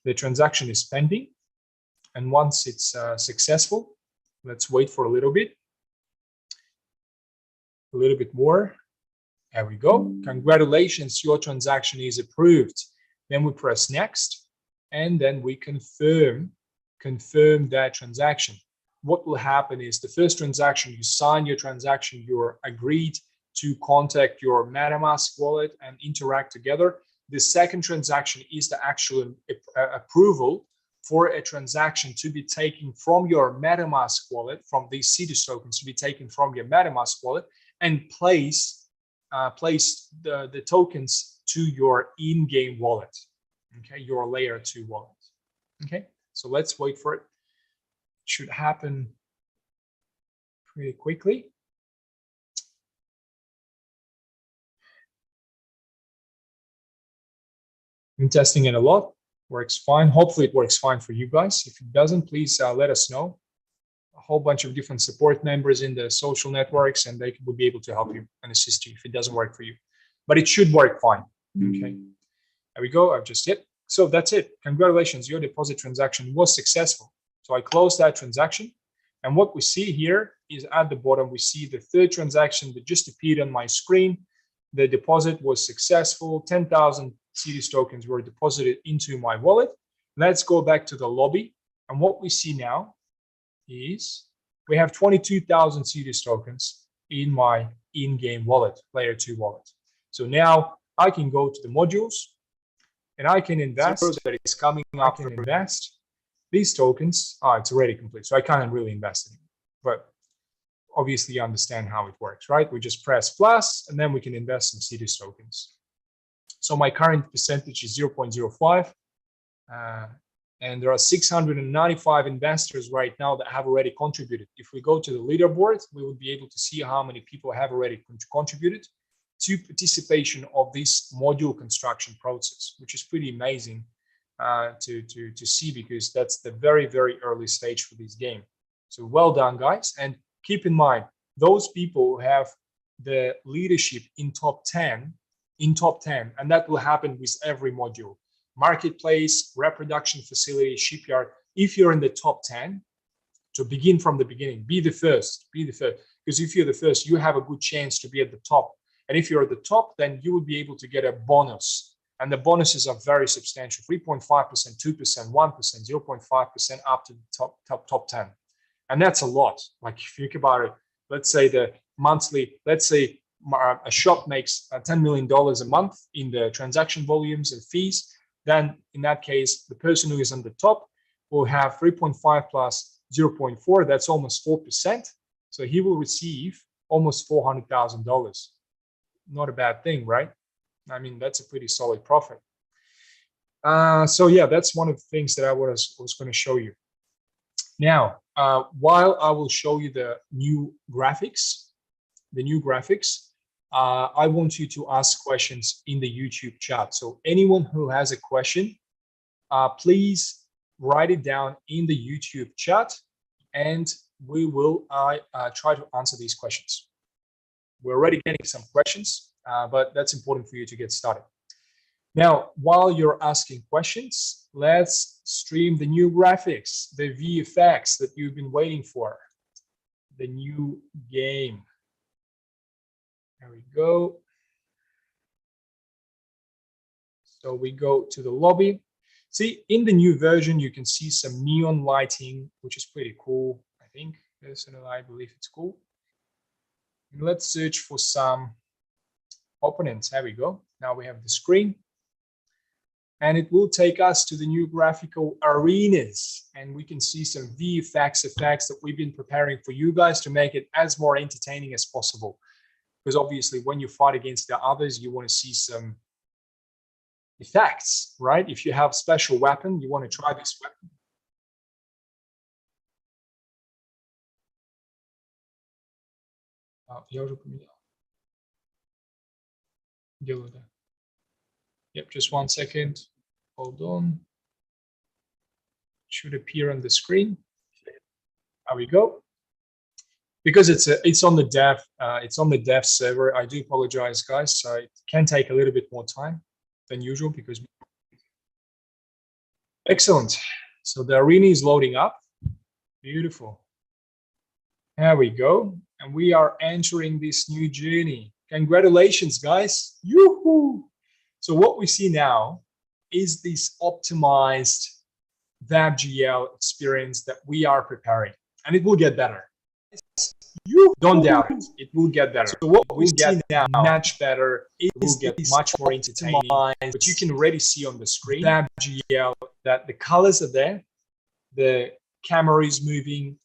the transaction is pending. And once it's successful, let's wait for a little bit more. There we go. Congratulations, your transaction is approved. Then we press next, and then we confirm that transaction. What will happen is the first transaction, you sign your transaction, you're agreed to contact your Metamask wallet and interact together. The second transaction is the actual approval for a transaction to be taken from your Metamask wallet, from these SIDUS tokens to be taken from your Metamask wallet and place the tokens to your in-game wallet, okay, your layer 2 wallet. Okay, so let's wait for it. It should happen pretty quickly. I'm testing it a lot. Works fine. Hopefully it works fine for you guys. If it doesn't, please let us know. A whole bunch of different support members in the social networks, and they will be able to help you and assist you if it doesn't work for you. But it should work fine. Okay. There we go. I've just hit. So that's it. Congratulations. Your deposit transaction was successful. So I closed that transaction. And what we see here is at the bottom, we see the third transaction that just appeared on my screen. The deposit was successful. 10,000 SIDUS tokens were deposited into my wallet. Let's go back to the lobby. And what we see now is we have 22,000 SIDUS tokens in my in-game wallet, layer 2 wallet. So now I can go to the modules and I can invest. That is coming up. I can invest these tokens. It's already complete, so I can't really invest in it. But obviously you understand how it works, right? We just press plus and then we can invest in SIDUS tokens. So my current percentage is 0.05. And there are 695 investors right now that have already contributed. If we go to the leaderboard, we will be able to see how many people have already contributed to participation of this module construction process, which is pretty amazing to see, because that's the very, very early stage for this game. So well done, guys. And keep in mind, those people who have the leadership in top 10, and that will happen with every module: marketplace, reproduction facility, shipyard. If you're in the top 10, to begin from the beginning, be the first, because if you're the first, you have a good chance to be at the top. And if you're at the top, then you will be able to get a bonus. And the bonuses are very substantial: 3.5%, 2%, 1%, 0.5%, up to the top 10. And that's a lot. Like, if you think about it, let's say the monthly, let's say a shop makes $10 million a month in the transaction volumes and fees, then in that case, the person who is on the top will have 3.5 plus 0.4, that's almost 4%. So he will receive almost $400,000. Not a bad thing, right? I mean, that's a pretty solid profit. So yeah, that's one of the things that I was going to show you. Now, while I will show you the new graphics, I want you to ask questions in the YouTube chat. So anyone who has a question, please write it down in the YouTube chat, and we will try to answer these questions. We're already getting some questions, but that's important for you to get started. Now, while you're asking questions, let's stream the new graphics, the VFX that you've been waiting for, the new game. There we go. So we go to the lobby. See, in the new version, you can see some neon lighting, which is pretty cool. I think, personally, I believe it's cool. And let's search for some opponents. There we go. Now we have the screen. And it will take us to the new graphical arenas. And we can see some VFX effects that we've been preparing for you guys to make it as more entertaining as possible. Because obviously, when you fight against the others, you want to see some effects, right? If you have special weapon, you want to try this weapon. Yep, just 1 second. Hold on. It should appear on the screen. There we go. Because it's on the dev server. I do apologize, guys. So it can take a little bit more time than usual because. Excellent. So the arena is loading up. Beautiful. There we go. And we are entering this new journey. Congratulations, guys. Yoo-hoo! So what we see now is this optimized WebGL experience that we are preparing. And it will get better. You don't doubt it. It will get better. So what we see now much better. It will get much more entertaining. But you can already see on the screen WebGL that the colors are there. The camera is moving.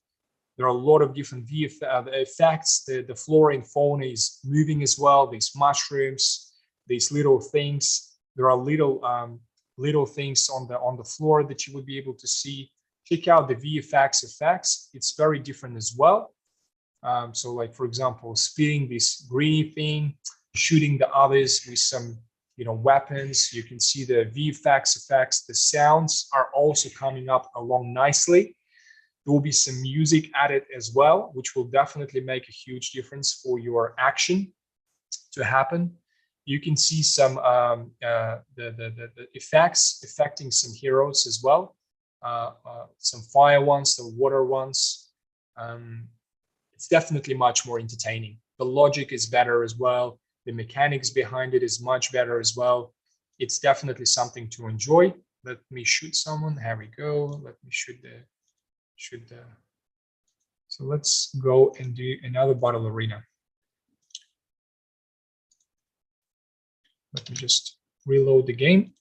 There are a lot of different effects. The flora and fauna is moving as well. These mushrooms, these little things. There are little things on the floor that you would be able to see. Check out the VFX effects. It's very different as well. So, like, for example, spitting this greeny thing, shooting the others with some, weapons. You can see the VFX effects. The sounds are also coming up along nicely. There will be some music added as well, which will definitely make a huge difference for your action to happen. You can see some the effects affecting some heroes as well. Some fire ones, the water ones. It's definitely much more entertaining. The logic is better as well. The mechanics behind it is much better as well. It's definitely something to enjoy. Let me shoot someone. Here we go. Let me shoot the. So let's go and do another battle arena. Let me just reload the game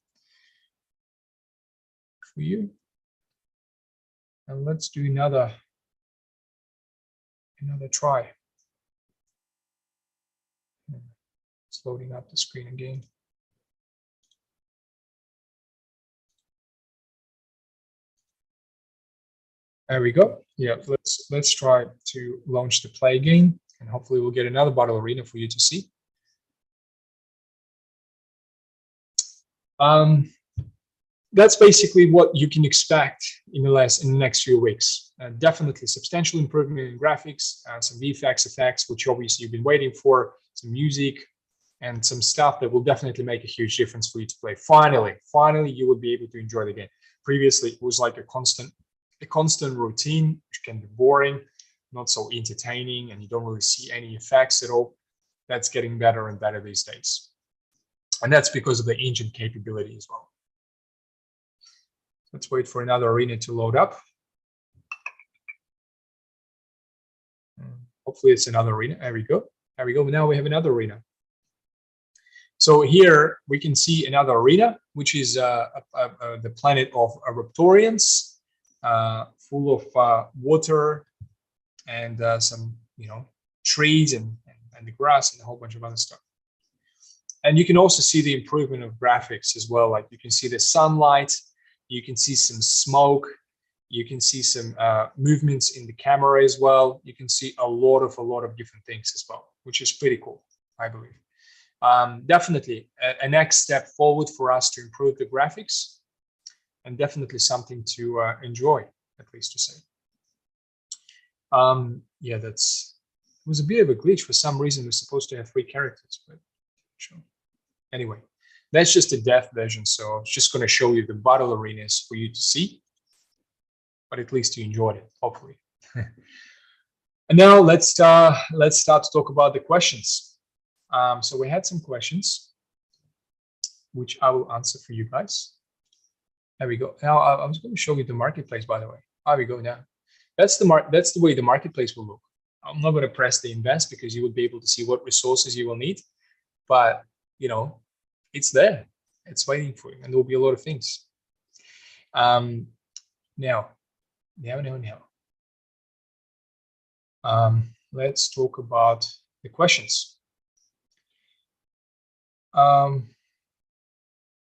for you. And let's do another try. It's loading up the screen again. There we go. Yeah, let's try to launch the play again, and hopefully we'll get another battle arena for you to see. That's basically what you can expect in the next few weeks. Definitely substantial improvement in graphics, some VFX effects, which obviously you've been waiting for, some music, and some stuff that will definitely make a huge difference for you to play. Finally, you will be able to enjoy the game. Previously, it was like a constant routine, which can be boring, not so entertaining, and you don't really see any effects at all. That's getting better and better these days. And that's because of the engine capability as well. Let's wait for another arena to load up. Hopefully it's another arena. There we go. There we go. Now we have another arena. So here we can see another arena, which is the planet of Raptorians, full of water and some, trees and the grass and a whole bunch of other stuff. And you can also see the improvement of graphics as well. Like you can see the sunlight, you can see some smoke, you can see some movements in the camera as well. You can see a lot of different things as well, which is pretty cool, I believe. Definitely a next step forward for us to improve the graphics, and definitely something to enjoy, at least to say. Yeah, it was a bit of a glitch. For some reason, we're supposed to have 3 characters, but sure. Anyway, that's just a dev version, so I was just going to show you the battle arenas for you to see, but at least you enjoyed it, hopefully. And now let's start to talk about the questions. So we had some questions, which I will answer for you guys. There we go. Now I was going to show you the marketplace, by the way. There we go. Now that's the way the marketplace will look. I'm not going to press the invest because you will be able to see what resources you will need, but it's there. It's waiting for you, and there will be a lot of things. Now. Let's talk about the questions.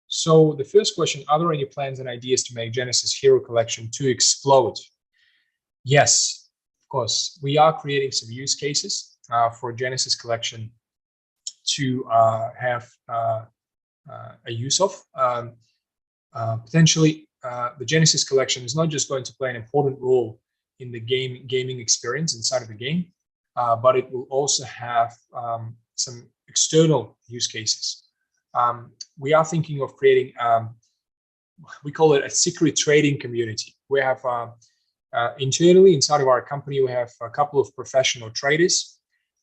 So the first question: are there any plans and ideas to make Genesis Hero Collection to explode? Yes, of course. We are creating some use cases for Genesis Collection to have a use of. Potentially, the Genesis Collection is not just going to play an important role in the gaming experience inside of the game, but it will also have some external use cases. We are thinking of creating, we call it a secret trading community. We have internally inside of our company, we have a couple of professional traders.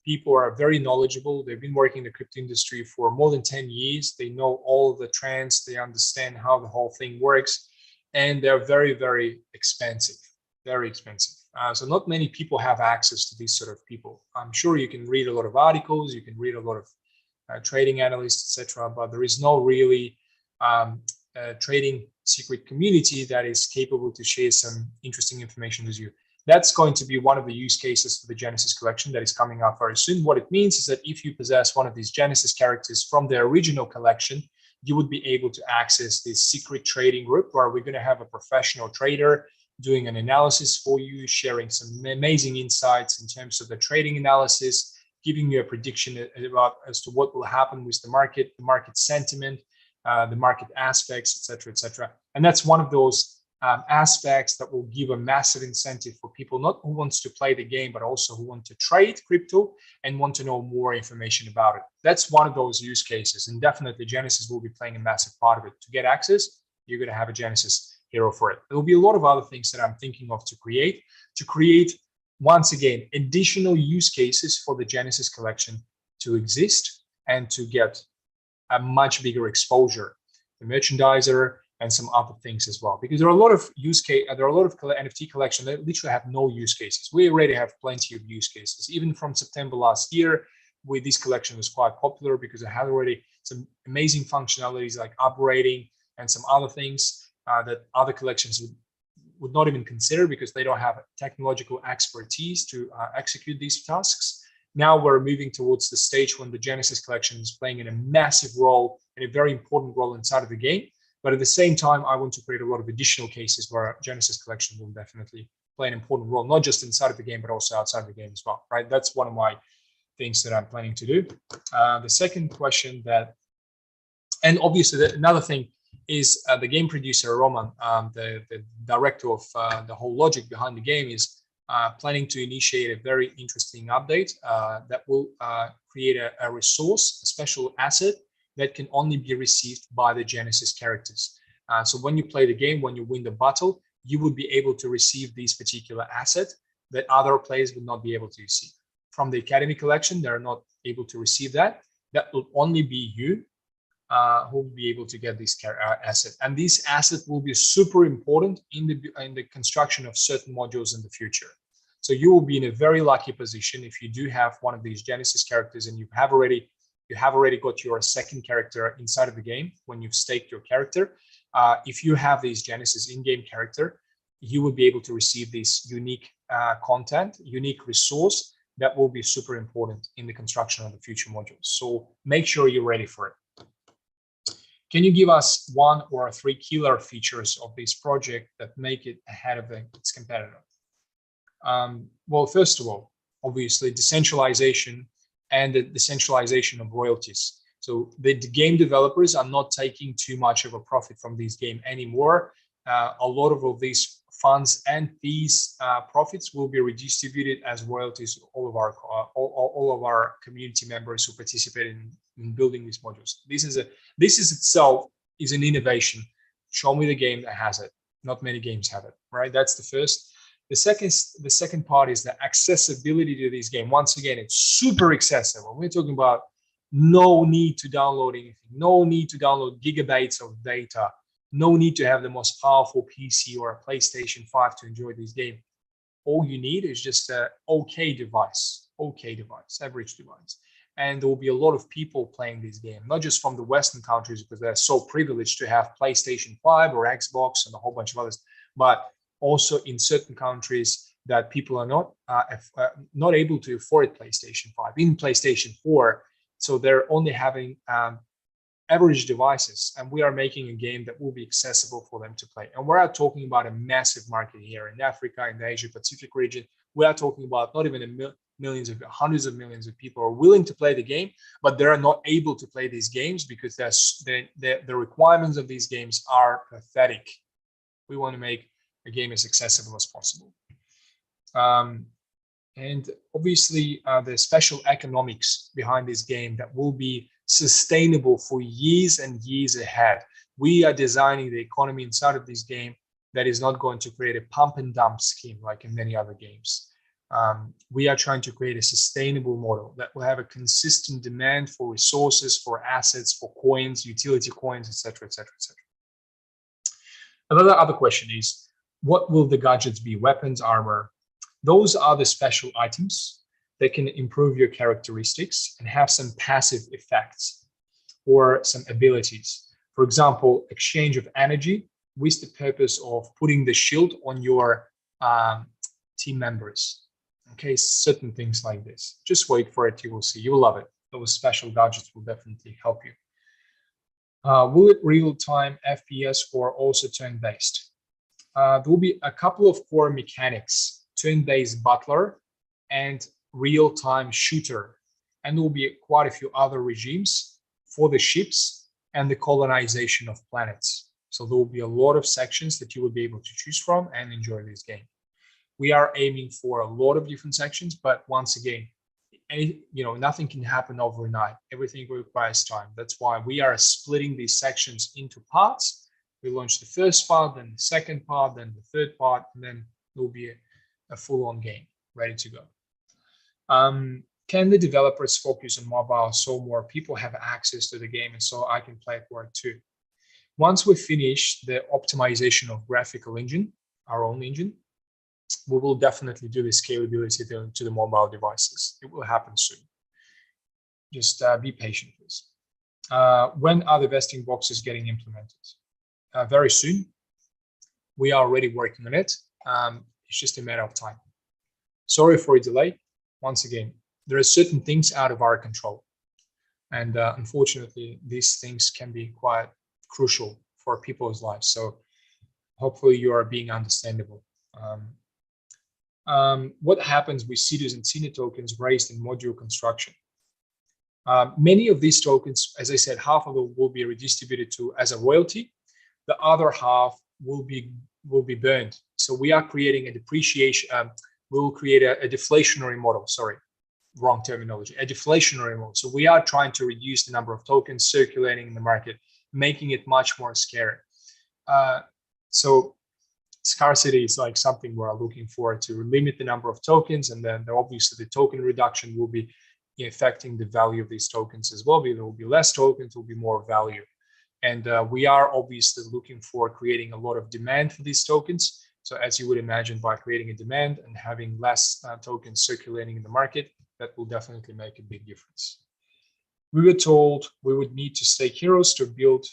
People are very knowledgeable. They've been working in the crypto industry for more than 10 years. They know all of the trends. They understand how the whole thing works. And they're very, very expensive, very expensive. So not many people have access to these sort of people. I'm sure you can read a lot of articles, you can read a lot of trading analysts, etc., but there is no really trading secret community that is capable to share some interesting information with you. That's going to be one of the use cases for the Genesis Collection that is coming up very soon. What it means is that if you possess one of these Genesis characters from the original collection, you would be able to access this secret trading group where we're going to have a professional trader doing an analysis for you, sharing some amazing insights in terms of the trading analysis, giving you a prediction about as to what will happen with the market sentiment, the market aspects, etc., etc. And that's one of those aspects that will give a massive incentive for people not who wants to play the game, but also who want to trade crypto and want to know more information about it. That's one of those use cases, and definitely Genesis will be playing a massive part of it. To get access, you're going to have a Genesis hero for it. There will be a lot of other things that I'm thinking of to create once again additional use cases for the Genesis Collection to exist and to get a much bigger exposure, the merchandiser, and some other things as well. Because there are a lot of NFT collections that literally have no use cases. We already have plenty of use cases. Even from September last year, this collection was quite popular because it had already some amazing functionalities like upgrading and some other things that other collections would not even consider because they don't have technological expertise to execute these tasks. Now we're moving towards the stage when the Genesis Collection is playing a massive role and a very important role inside of the game. But at the same time, I want to create a lot of additional cases where Genesis Collection will definitely play an important role, not just inside of the game, but also outside of the game as well, right? That's one of my things that I'm planning to do. The second question that And obviously, another thing is the game producer, Roman, the director of the whole logic behind the game, is planning to initiate a very interesting update that will create a resource, a special asset that can only be received by the Genesis characters. So when you play the game, when you win the battle, you would be able to receive these particular assets that other players would not be able to receive. From the Academy collection, they're not able to receive that. That will only be you who will be able to get this asset. And this asset will be super important in the construction of certain modules in the future. So you will be in a very lucky position if you do have one of these Genesis characters and you have already got your second character inside of the game when you've staked your character. If you have these Genesis in-game character, you will be able to receive this unique content, unique resource that will be super important in the construction of the future modules. So make sure you're ready for it. Can you give us 1 or 3 killer features of this project that make it ahead of its competitor? Well, first of all, obviously, decentralization and the decentralization of royalties. So the game developers are not taking too much of a profit from this game anymore. A lot of these funds and these profits will be redistributed as royalties to all of our community members who participate in building these modules. This is itself is an innovation. Show me the game that has it. Not many games have it, right? That's the first. The second part is the accessibility to this game. Once again, it's super accessible. We're talking about no need to download anything, no need to download gigabytes of data, no need to have the most powerful PC or a PlayStation 5 to enjoy this game. All you need is just an okay device, average device. And there will be a lot of people playing this game, not just from the Western countries because they're so privileged to have PlayStation 5 or Xbox and a whole bunch of others, but also in certain countries that people are not able to afford PlayStation 5, even PlayStation 4. So they're only having average devices, and we are making a game that will be accessible for them to play. And we're not talking about a massive market here in Africa, in the Asia Pacific region. We are talking about not even hundreds of millions of people are willing to play the game, but they're not able to play these games because the requirements of these games are pathetic. We want to make a game as accessible as possible. And obviously, the special economics behind this game that will be sustainable for years and years ahead. We are designing the economy inside of this game that is not going to create a pump and dump scheme like in many other games. We are trying to create a sustainable model that will have a consistent demand for resources, for assets, for coins, utility coins, etc., etc., etc. Another other question is, what will the gadgets be? Weapons, armor. Those are the special items that can improve your characteristics and have some passive effects or some abilities. For example, exchange of energy with the purpose of putting the shield on your team members. Okay, certain things like this. Just wait for it, you will see. You will love it. Those special gadgets will definitely help you. Will it real-time FPS or also turn-based? There will be a couple of core mechanics: turn-based butler and real-time shooter. And there will be quite a few other regimes for the ships and the colonization of planets. So there will be a lot of sections that you will be able to choose from and enjoy this game. We are aiming for a lot of different sections, but once again, nothing can happen overnight. Everything requires time. That's why we are splitting these sections into parts. We launch the first part, then the second part, then the third part, and then there will be a full-on game ready to go. Can the developers focus on mobile so more people have access to the game and so I can play at work too? Once we finish the optimization of graphical engine, our own engine, we will definitely do the scalability to the mobile devices. It will happen soon. Just be patient, please. When are the vesting boxes getting implemented? Very soon. We are already working on it. It's just a matter of time. Sorry for a delay. Once again, there are certain things out of our control. And unfortunately, these things can be quite crucial for people's lives. So hopefully you are being understandable. What happens with SIDUS and SINA tokens raised in module construction? Many of these tokens, as I said, half of them will be redistributed to as a royalty. The other half will be burned. So we are creating a depreciation. We will create a deflationary model. Sorry, wrong terminology. A deflationary model. So we are trying to reduce the number of tokens circulating in the market, making it much more scary. So scarcity is like something we're looking for to limit the number of tokens, and then obviously the token reduction will be affecting the value of these tokens as well. There will be less tokens, will be more value. And we are obviously looking for creating a lot of demand for these tokens. So as you would imagine, by creating a demand and having less tokens circulating in the market, that will definitely make a big difference. We were told we would need to stake heroes to build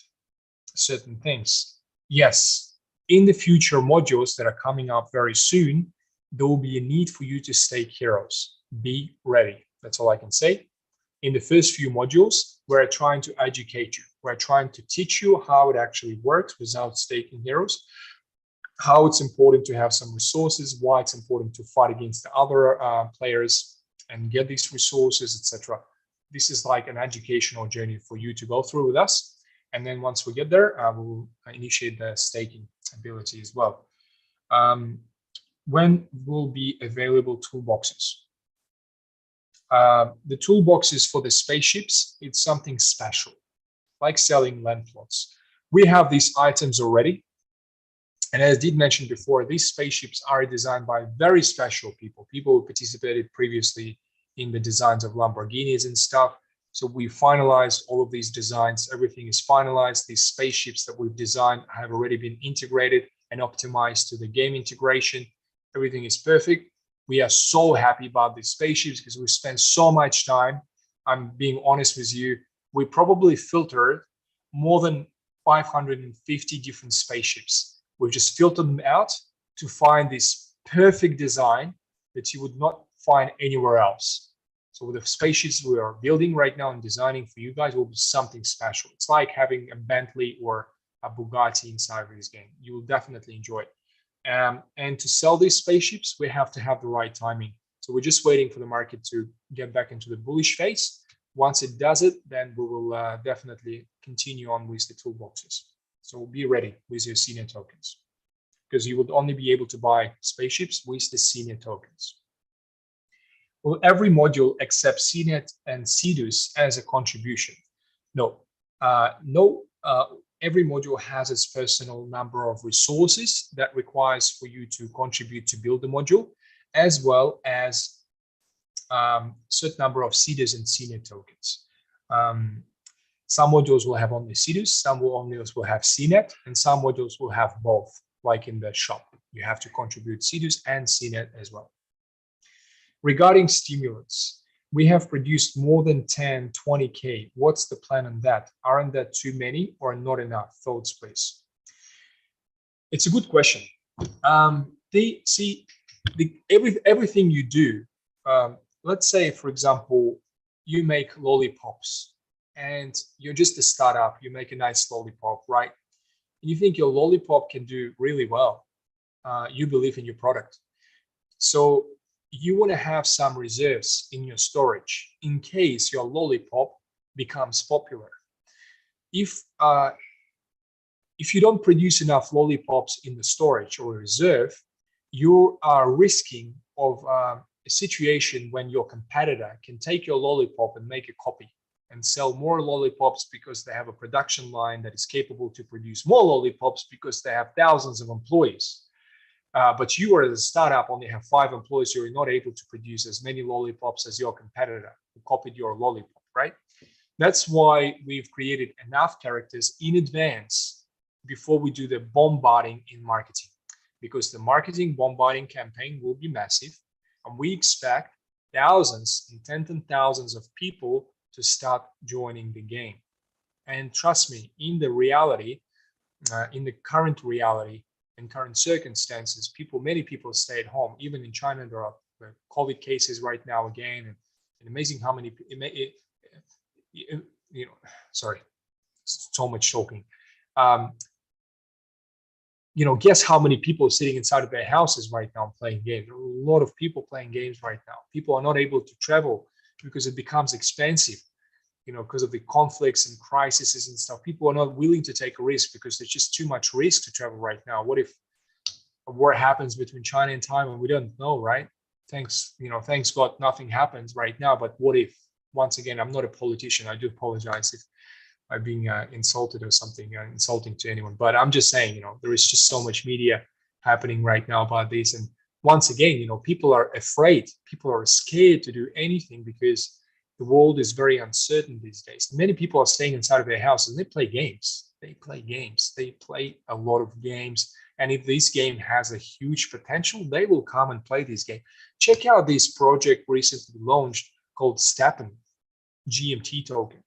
certain things. Yes, in the future modules that are coming up very soon, there will be a need for you to stake heroes. Be ready. That's all I can say. In the first few modules, we're trying to educate you. We're trying to teach you how it actually works without staking heroes, how it's important to have some resources, why it's important to fight against the other players and get these resources, etc. This is like an educational journey for you to go through with us. And then once we get there, we'll initiate the staking ability as well. When will be available toolboxes? The toolboxes for the spaceships, it's something special, like selling land plots. We have these items already. And as I did mention before, these spaceships are designed by very special people who participated previously in the designs of Lamborghinis and stuff. So we finalized all of these designs. Everything is finalized. These spaceships that we've designed have already been integrated and optimized to the game integration. Everything is perfect. We are so happy about these spaceships because we spent so much time. I'm being honest with you. We probably filtered more than 550 different spaceships. We just filtered them out to find this perfect design that you would not find anywhere else. So with the spaceships we are building right now and designing for you guys will be something special. It's like having a Bentley or a Bugatti inside of this game. You will definitely enjoy it. And to sell these spaceships, we have to have the right timing. So we're just waiting for the market to get back into the bullish phase. Once it does it, then we will definitely continue on with the toolboxes. So be ready with your senior tokens, because you would only be able to buy spaceships with the senior tokens. Will every module accept CNET and SIDUS as a contribution? No. Every module has its personal number of resources that requires for you to contribute to build the module, as well as certain number of SIDUS and CNET tokens. Some modules will have only SIDUS, some modules will have CNET, and some modules will have both, like in the shop. You have to contribute SIDUS and CNET as well. Regarding stimulants, we have produced more than 10, 20K. What's the plan on that? Aren't that too many or not enough? Thoughts, please. It's a good question. Everything you do, let's say, for example, you make lollipops and you're just a startup, you make a nice lollipop, right? And you think your lollipop can do really well. You believe in your product. So you want to have some reserves in your storage in case your lollipop becomes popular. If you don't produce enough lollipops in the storage or reserve, you are risking of a situation when your competitor can take your lollipop and make a copy and sell more lollipops because they have a production line that is capable to produce more lollipops because they have thousands of employees. But you, as a startup, only have 5 employees. You're not able to produce as many lollipops as your competitor who copied your lollipop, right? That's why we've created enough characters in advance before we do the bombarding in marketing, because the marketing bombarding campaign will be massive, and we expect thousands and tens of thousands of people to start joining the game. And trust me, in the reality, in the current reality, in current circumstances, many people stay at home. Even in China, there are COVID cases right now again, and amazing how many. Sorry, so much talking. Guess how many people are sitting inside of their houses right now playing games? There are a lot of people playing games right now. People are not able to travel because it becomes expensive. because of the conflicts and crises and stuff, people are not willing to take a risk because there's just too much risk to travel right now. What if a war happens between China and Taiwan? We don't know, right? Thanks God, nothing happens right now. But what if? Once again, I'm not a politician. I do apologize if I'm being insulted or something, insulting to anyone. But I'm just saying, there is just so much media happening right now about this. And once again, people are afraid. People are scared to do anything because the world is very uncertain these days. Many people are staying inside of their houses and they play games. They play a lot of games. And if this game has a huge potential, they will come and play this game. Check out this project recently launched called Steppen GMT token.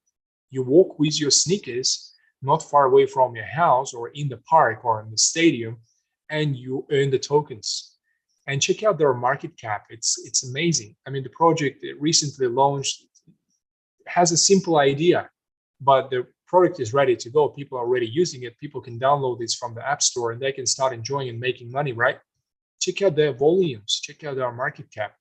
You walk with your sneakers not far away from your house or in the park or in the stadium, and you earn the tokens. And check out their market cap. It's amazing. I mean, the project recently launched has a simple idea, but the product is ready to go. People are already using it. People can download this from the App Store and they can start enjoying and making money, right? Check out their volumes. Check out their market cap.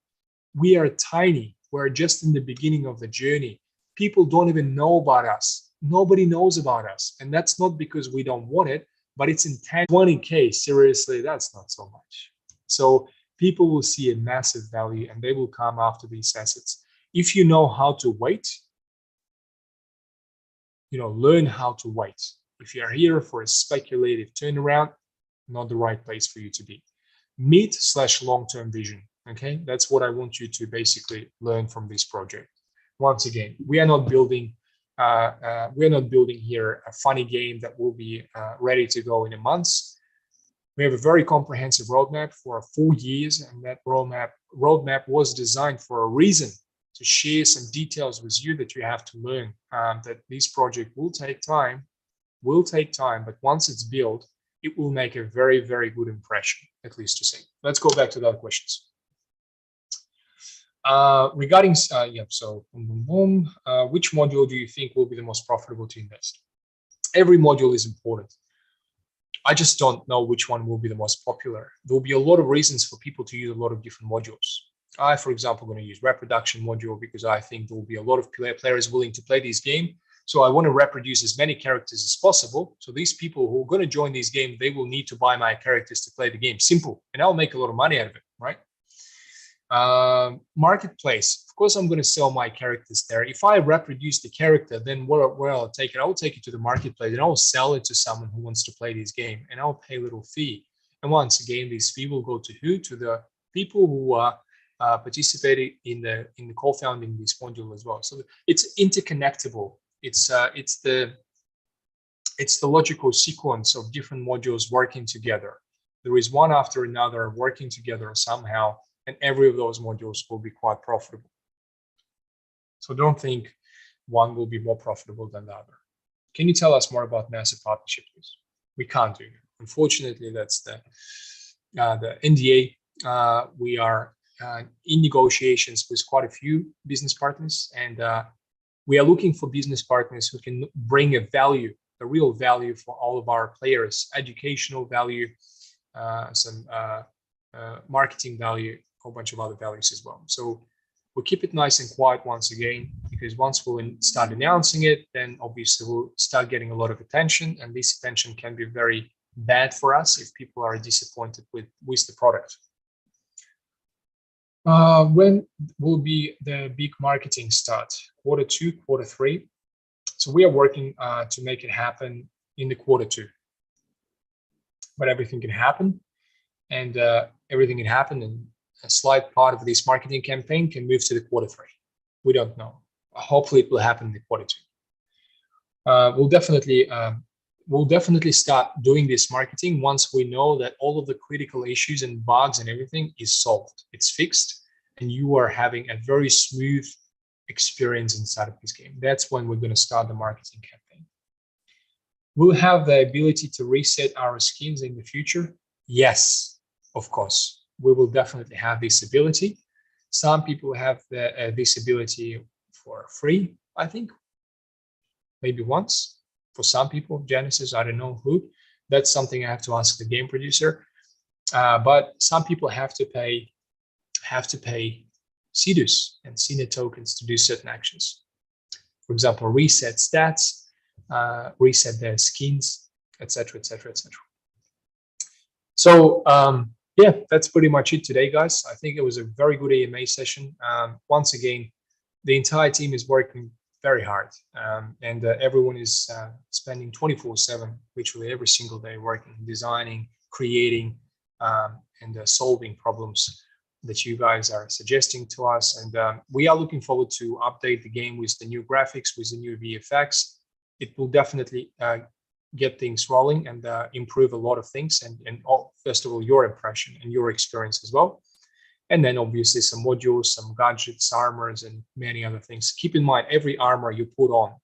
We are tiny. We're just in the beginning of the journey. People don't even know about us. Nobody knows about us. And that's not because we don't want it, but it's in 10, 20K. Seriously, that's not so much. So people will see a massive value and they will come after these assets. If you know how to wait, learn how to wait. If you're here for a speculative turnaround, not the right place for you to be. Mid/long-term vision. Okay, that's what I want you to basically learn from this project. Once again, we are not building here a funny game that will be ready to go in a month. We have a very comprehensive roadmap for 4 years, and that roadmap was designed for a reason, to share some details with you that you have to learn. That this project will take time, but once it's built, it will make a very, very good impression, at least to say. Let's go back to the other questions. Regarding, which module do you think will be the most profitable to invest? Every module is important. I just don't know which one will be the most popular. There will be a lot of reasons for people to use a lot of different modules. I, for example, going to use reproduction module because I think there will be a lot of players willing to play this game. So I want to reproduce as many characters as possible. So these people who are going to join this game, they will need to buy my characters to play the game. Simple. And I'll make a lot of money out of it, right? Marketplace. Of course, I'm going to sell my characters there. If I reproduce the character, then where I'll take it? I will take it to the marketplace and I will sell it to someone who wants to play this game. And I'll pay a little fee. And once again, this fee will go to who? To the people who are participating in the co-founding this module as well. So it's interconnectable. It's the logical sequence of different modules working together. There is one after another working together somehow, and every of those modules will be quite profitable. So don't think one will be more profitable than the other. Can you tell us more about NASA partnership, please? We can't do it. Unfortunately, that's the NDA. We are in negotiations with quite a few business partners, and we are looking for business partners who can bring a real value for all of our players, educational value, some marketing value, a whole bunch of other values as well. So we'll keep it nice and quiet once again, because once we'll start announcing it, then obviously we'll start getting a lot of attention, and this attention can be very bad for us if people are disappointed with the product. When will be the big marketing start? Q2, Q3. So we are working to make it happen in the Q2. But everything can happen, and everything can happen, and a slight part of this marketing campaign can move to the Q3. We don't know. Hopefully, it will happen in the Q2. We'll definitely start doing this marketing once we know that all of the critical issues and bugs and everything is solved. It's fixed, and you are having a very smooth experience inside of this game. That's when we're going to start the marketing campaign. We'll have the ability to reset our skins in the future. Yes, of course. We will definitely have this ability. Some people have this ability for free, I think. Maybe once. For some people, Genesis, I don't know who. That's something I have to ask the game producer. But some people have to pay SIDUS and CNET tokens to do certain actions. for example, reset stats, reset their skins, etc., etc., etc. So yeah, that's pretty much it today, guys. I think it was a very good AMA session. Once again, the entire team is working very hard, and everyone is spending 24/7, literally every single day, working, designing, creating, and solving problems that you guys are suggesting to us. And we are looking forward to update the game with the new graphics, with the new VFX. It will definitely get things rolling and improve a lot of things, and first of all, your impression and your experience as well. And then obviously some modules, some gadgets, armors, and many other things. Keep in mind, every armor you put on,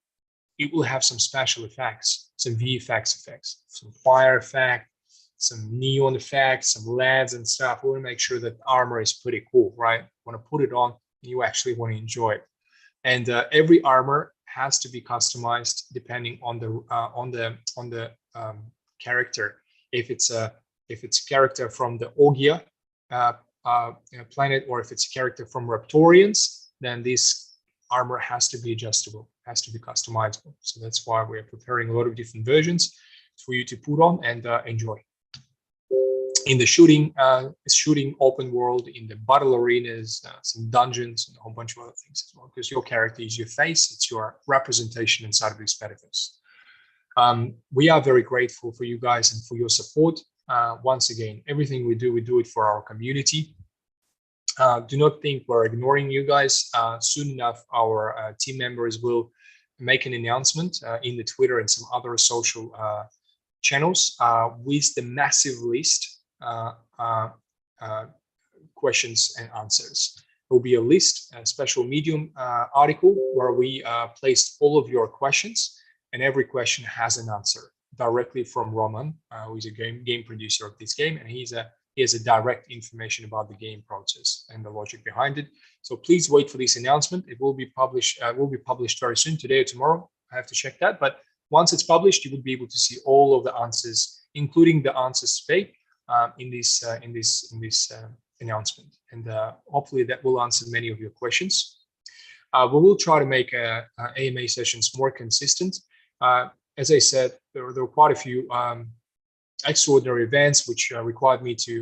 it will have some special effects, some VFX effects, some fire effect, some neon effects, some LEDs and stuff. We want to make sure that the armor is pretty cool, right? You want to put it on, you actually want to enjoy it. And every armor has to be customized depending on the character. If it's a character from the Augia planet, or if it's a character from Raptorians, then this armor has to be adjustable, has to be customizable. So that's why we're preparing a lot of different versions for you to put on and enjoy. In the shooting open world, in the battle arenas, some dungeons, and a whole bunch of other things as well, because your character is your face, it's your representation inside of this metaverse. We are very grateful for you guys and for your support. Once again, everything we do it for our community. Do not think we're ignoring you guys. Soon enough, our team members will make an announcement in the Twitter and some other social channels with the massive list questions and answers. There will be a list, a special Medium article where we placed all of your questions, and every question has an answer directly from Roman, who is a game producer of this game, and he has a direct information about the game process and the logic behind it. So please wait for this announcement. It will be published. Very soon, today or tomorrow. I have to check that, but once it's published, you will be able to see all of the answers, including the answers fake, in this announcement, and hopefully that will answer many of your questions. We will try to make AMA sessions more consistent. As I said, there were quite a few extraordinary events which required me to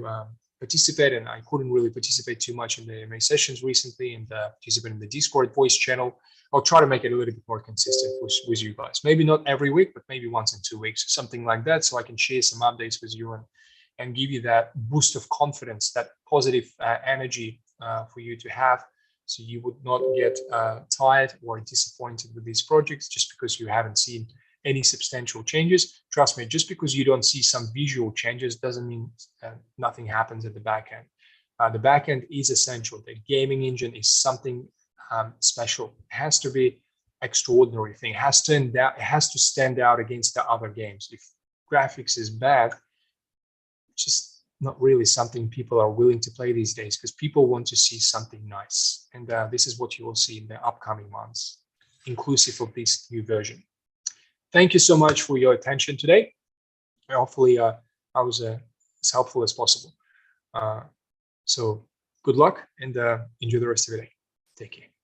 participate, and I couldn't really participate too much in the AMA sessions recently, and participate in the Discord voice channel. I'll try to make it a little bit more consistent with you guys. Maybe not every week, but maybe once in 2 weeks, something like that, so I can share some updates with you and give you that boost of confidence, that positive energy for you to have, so you would not get tired or disappointed with these projects just because you haven't seen any substantial changes. Trust me, just because you don't see some visual changes doesn't mean nothing happens at the back end. The back end is essential. The gaming engine is something special. It has to be extraordinary thing. It has to stand out against the other games. If graphics is bad, just not really something people are willing to play these days, because people want to see something nice. And this is what you will see in the upcoming months, inclusive of this new version. Thank you so much for your attention today. Hopefully I was as helpful as possible. So good luck, and enjoy the rest of your day. Take care.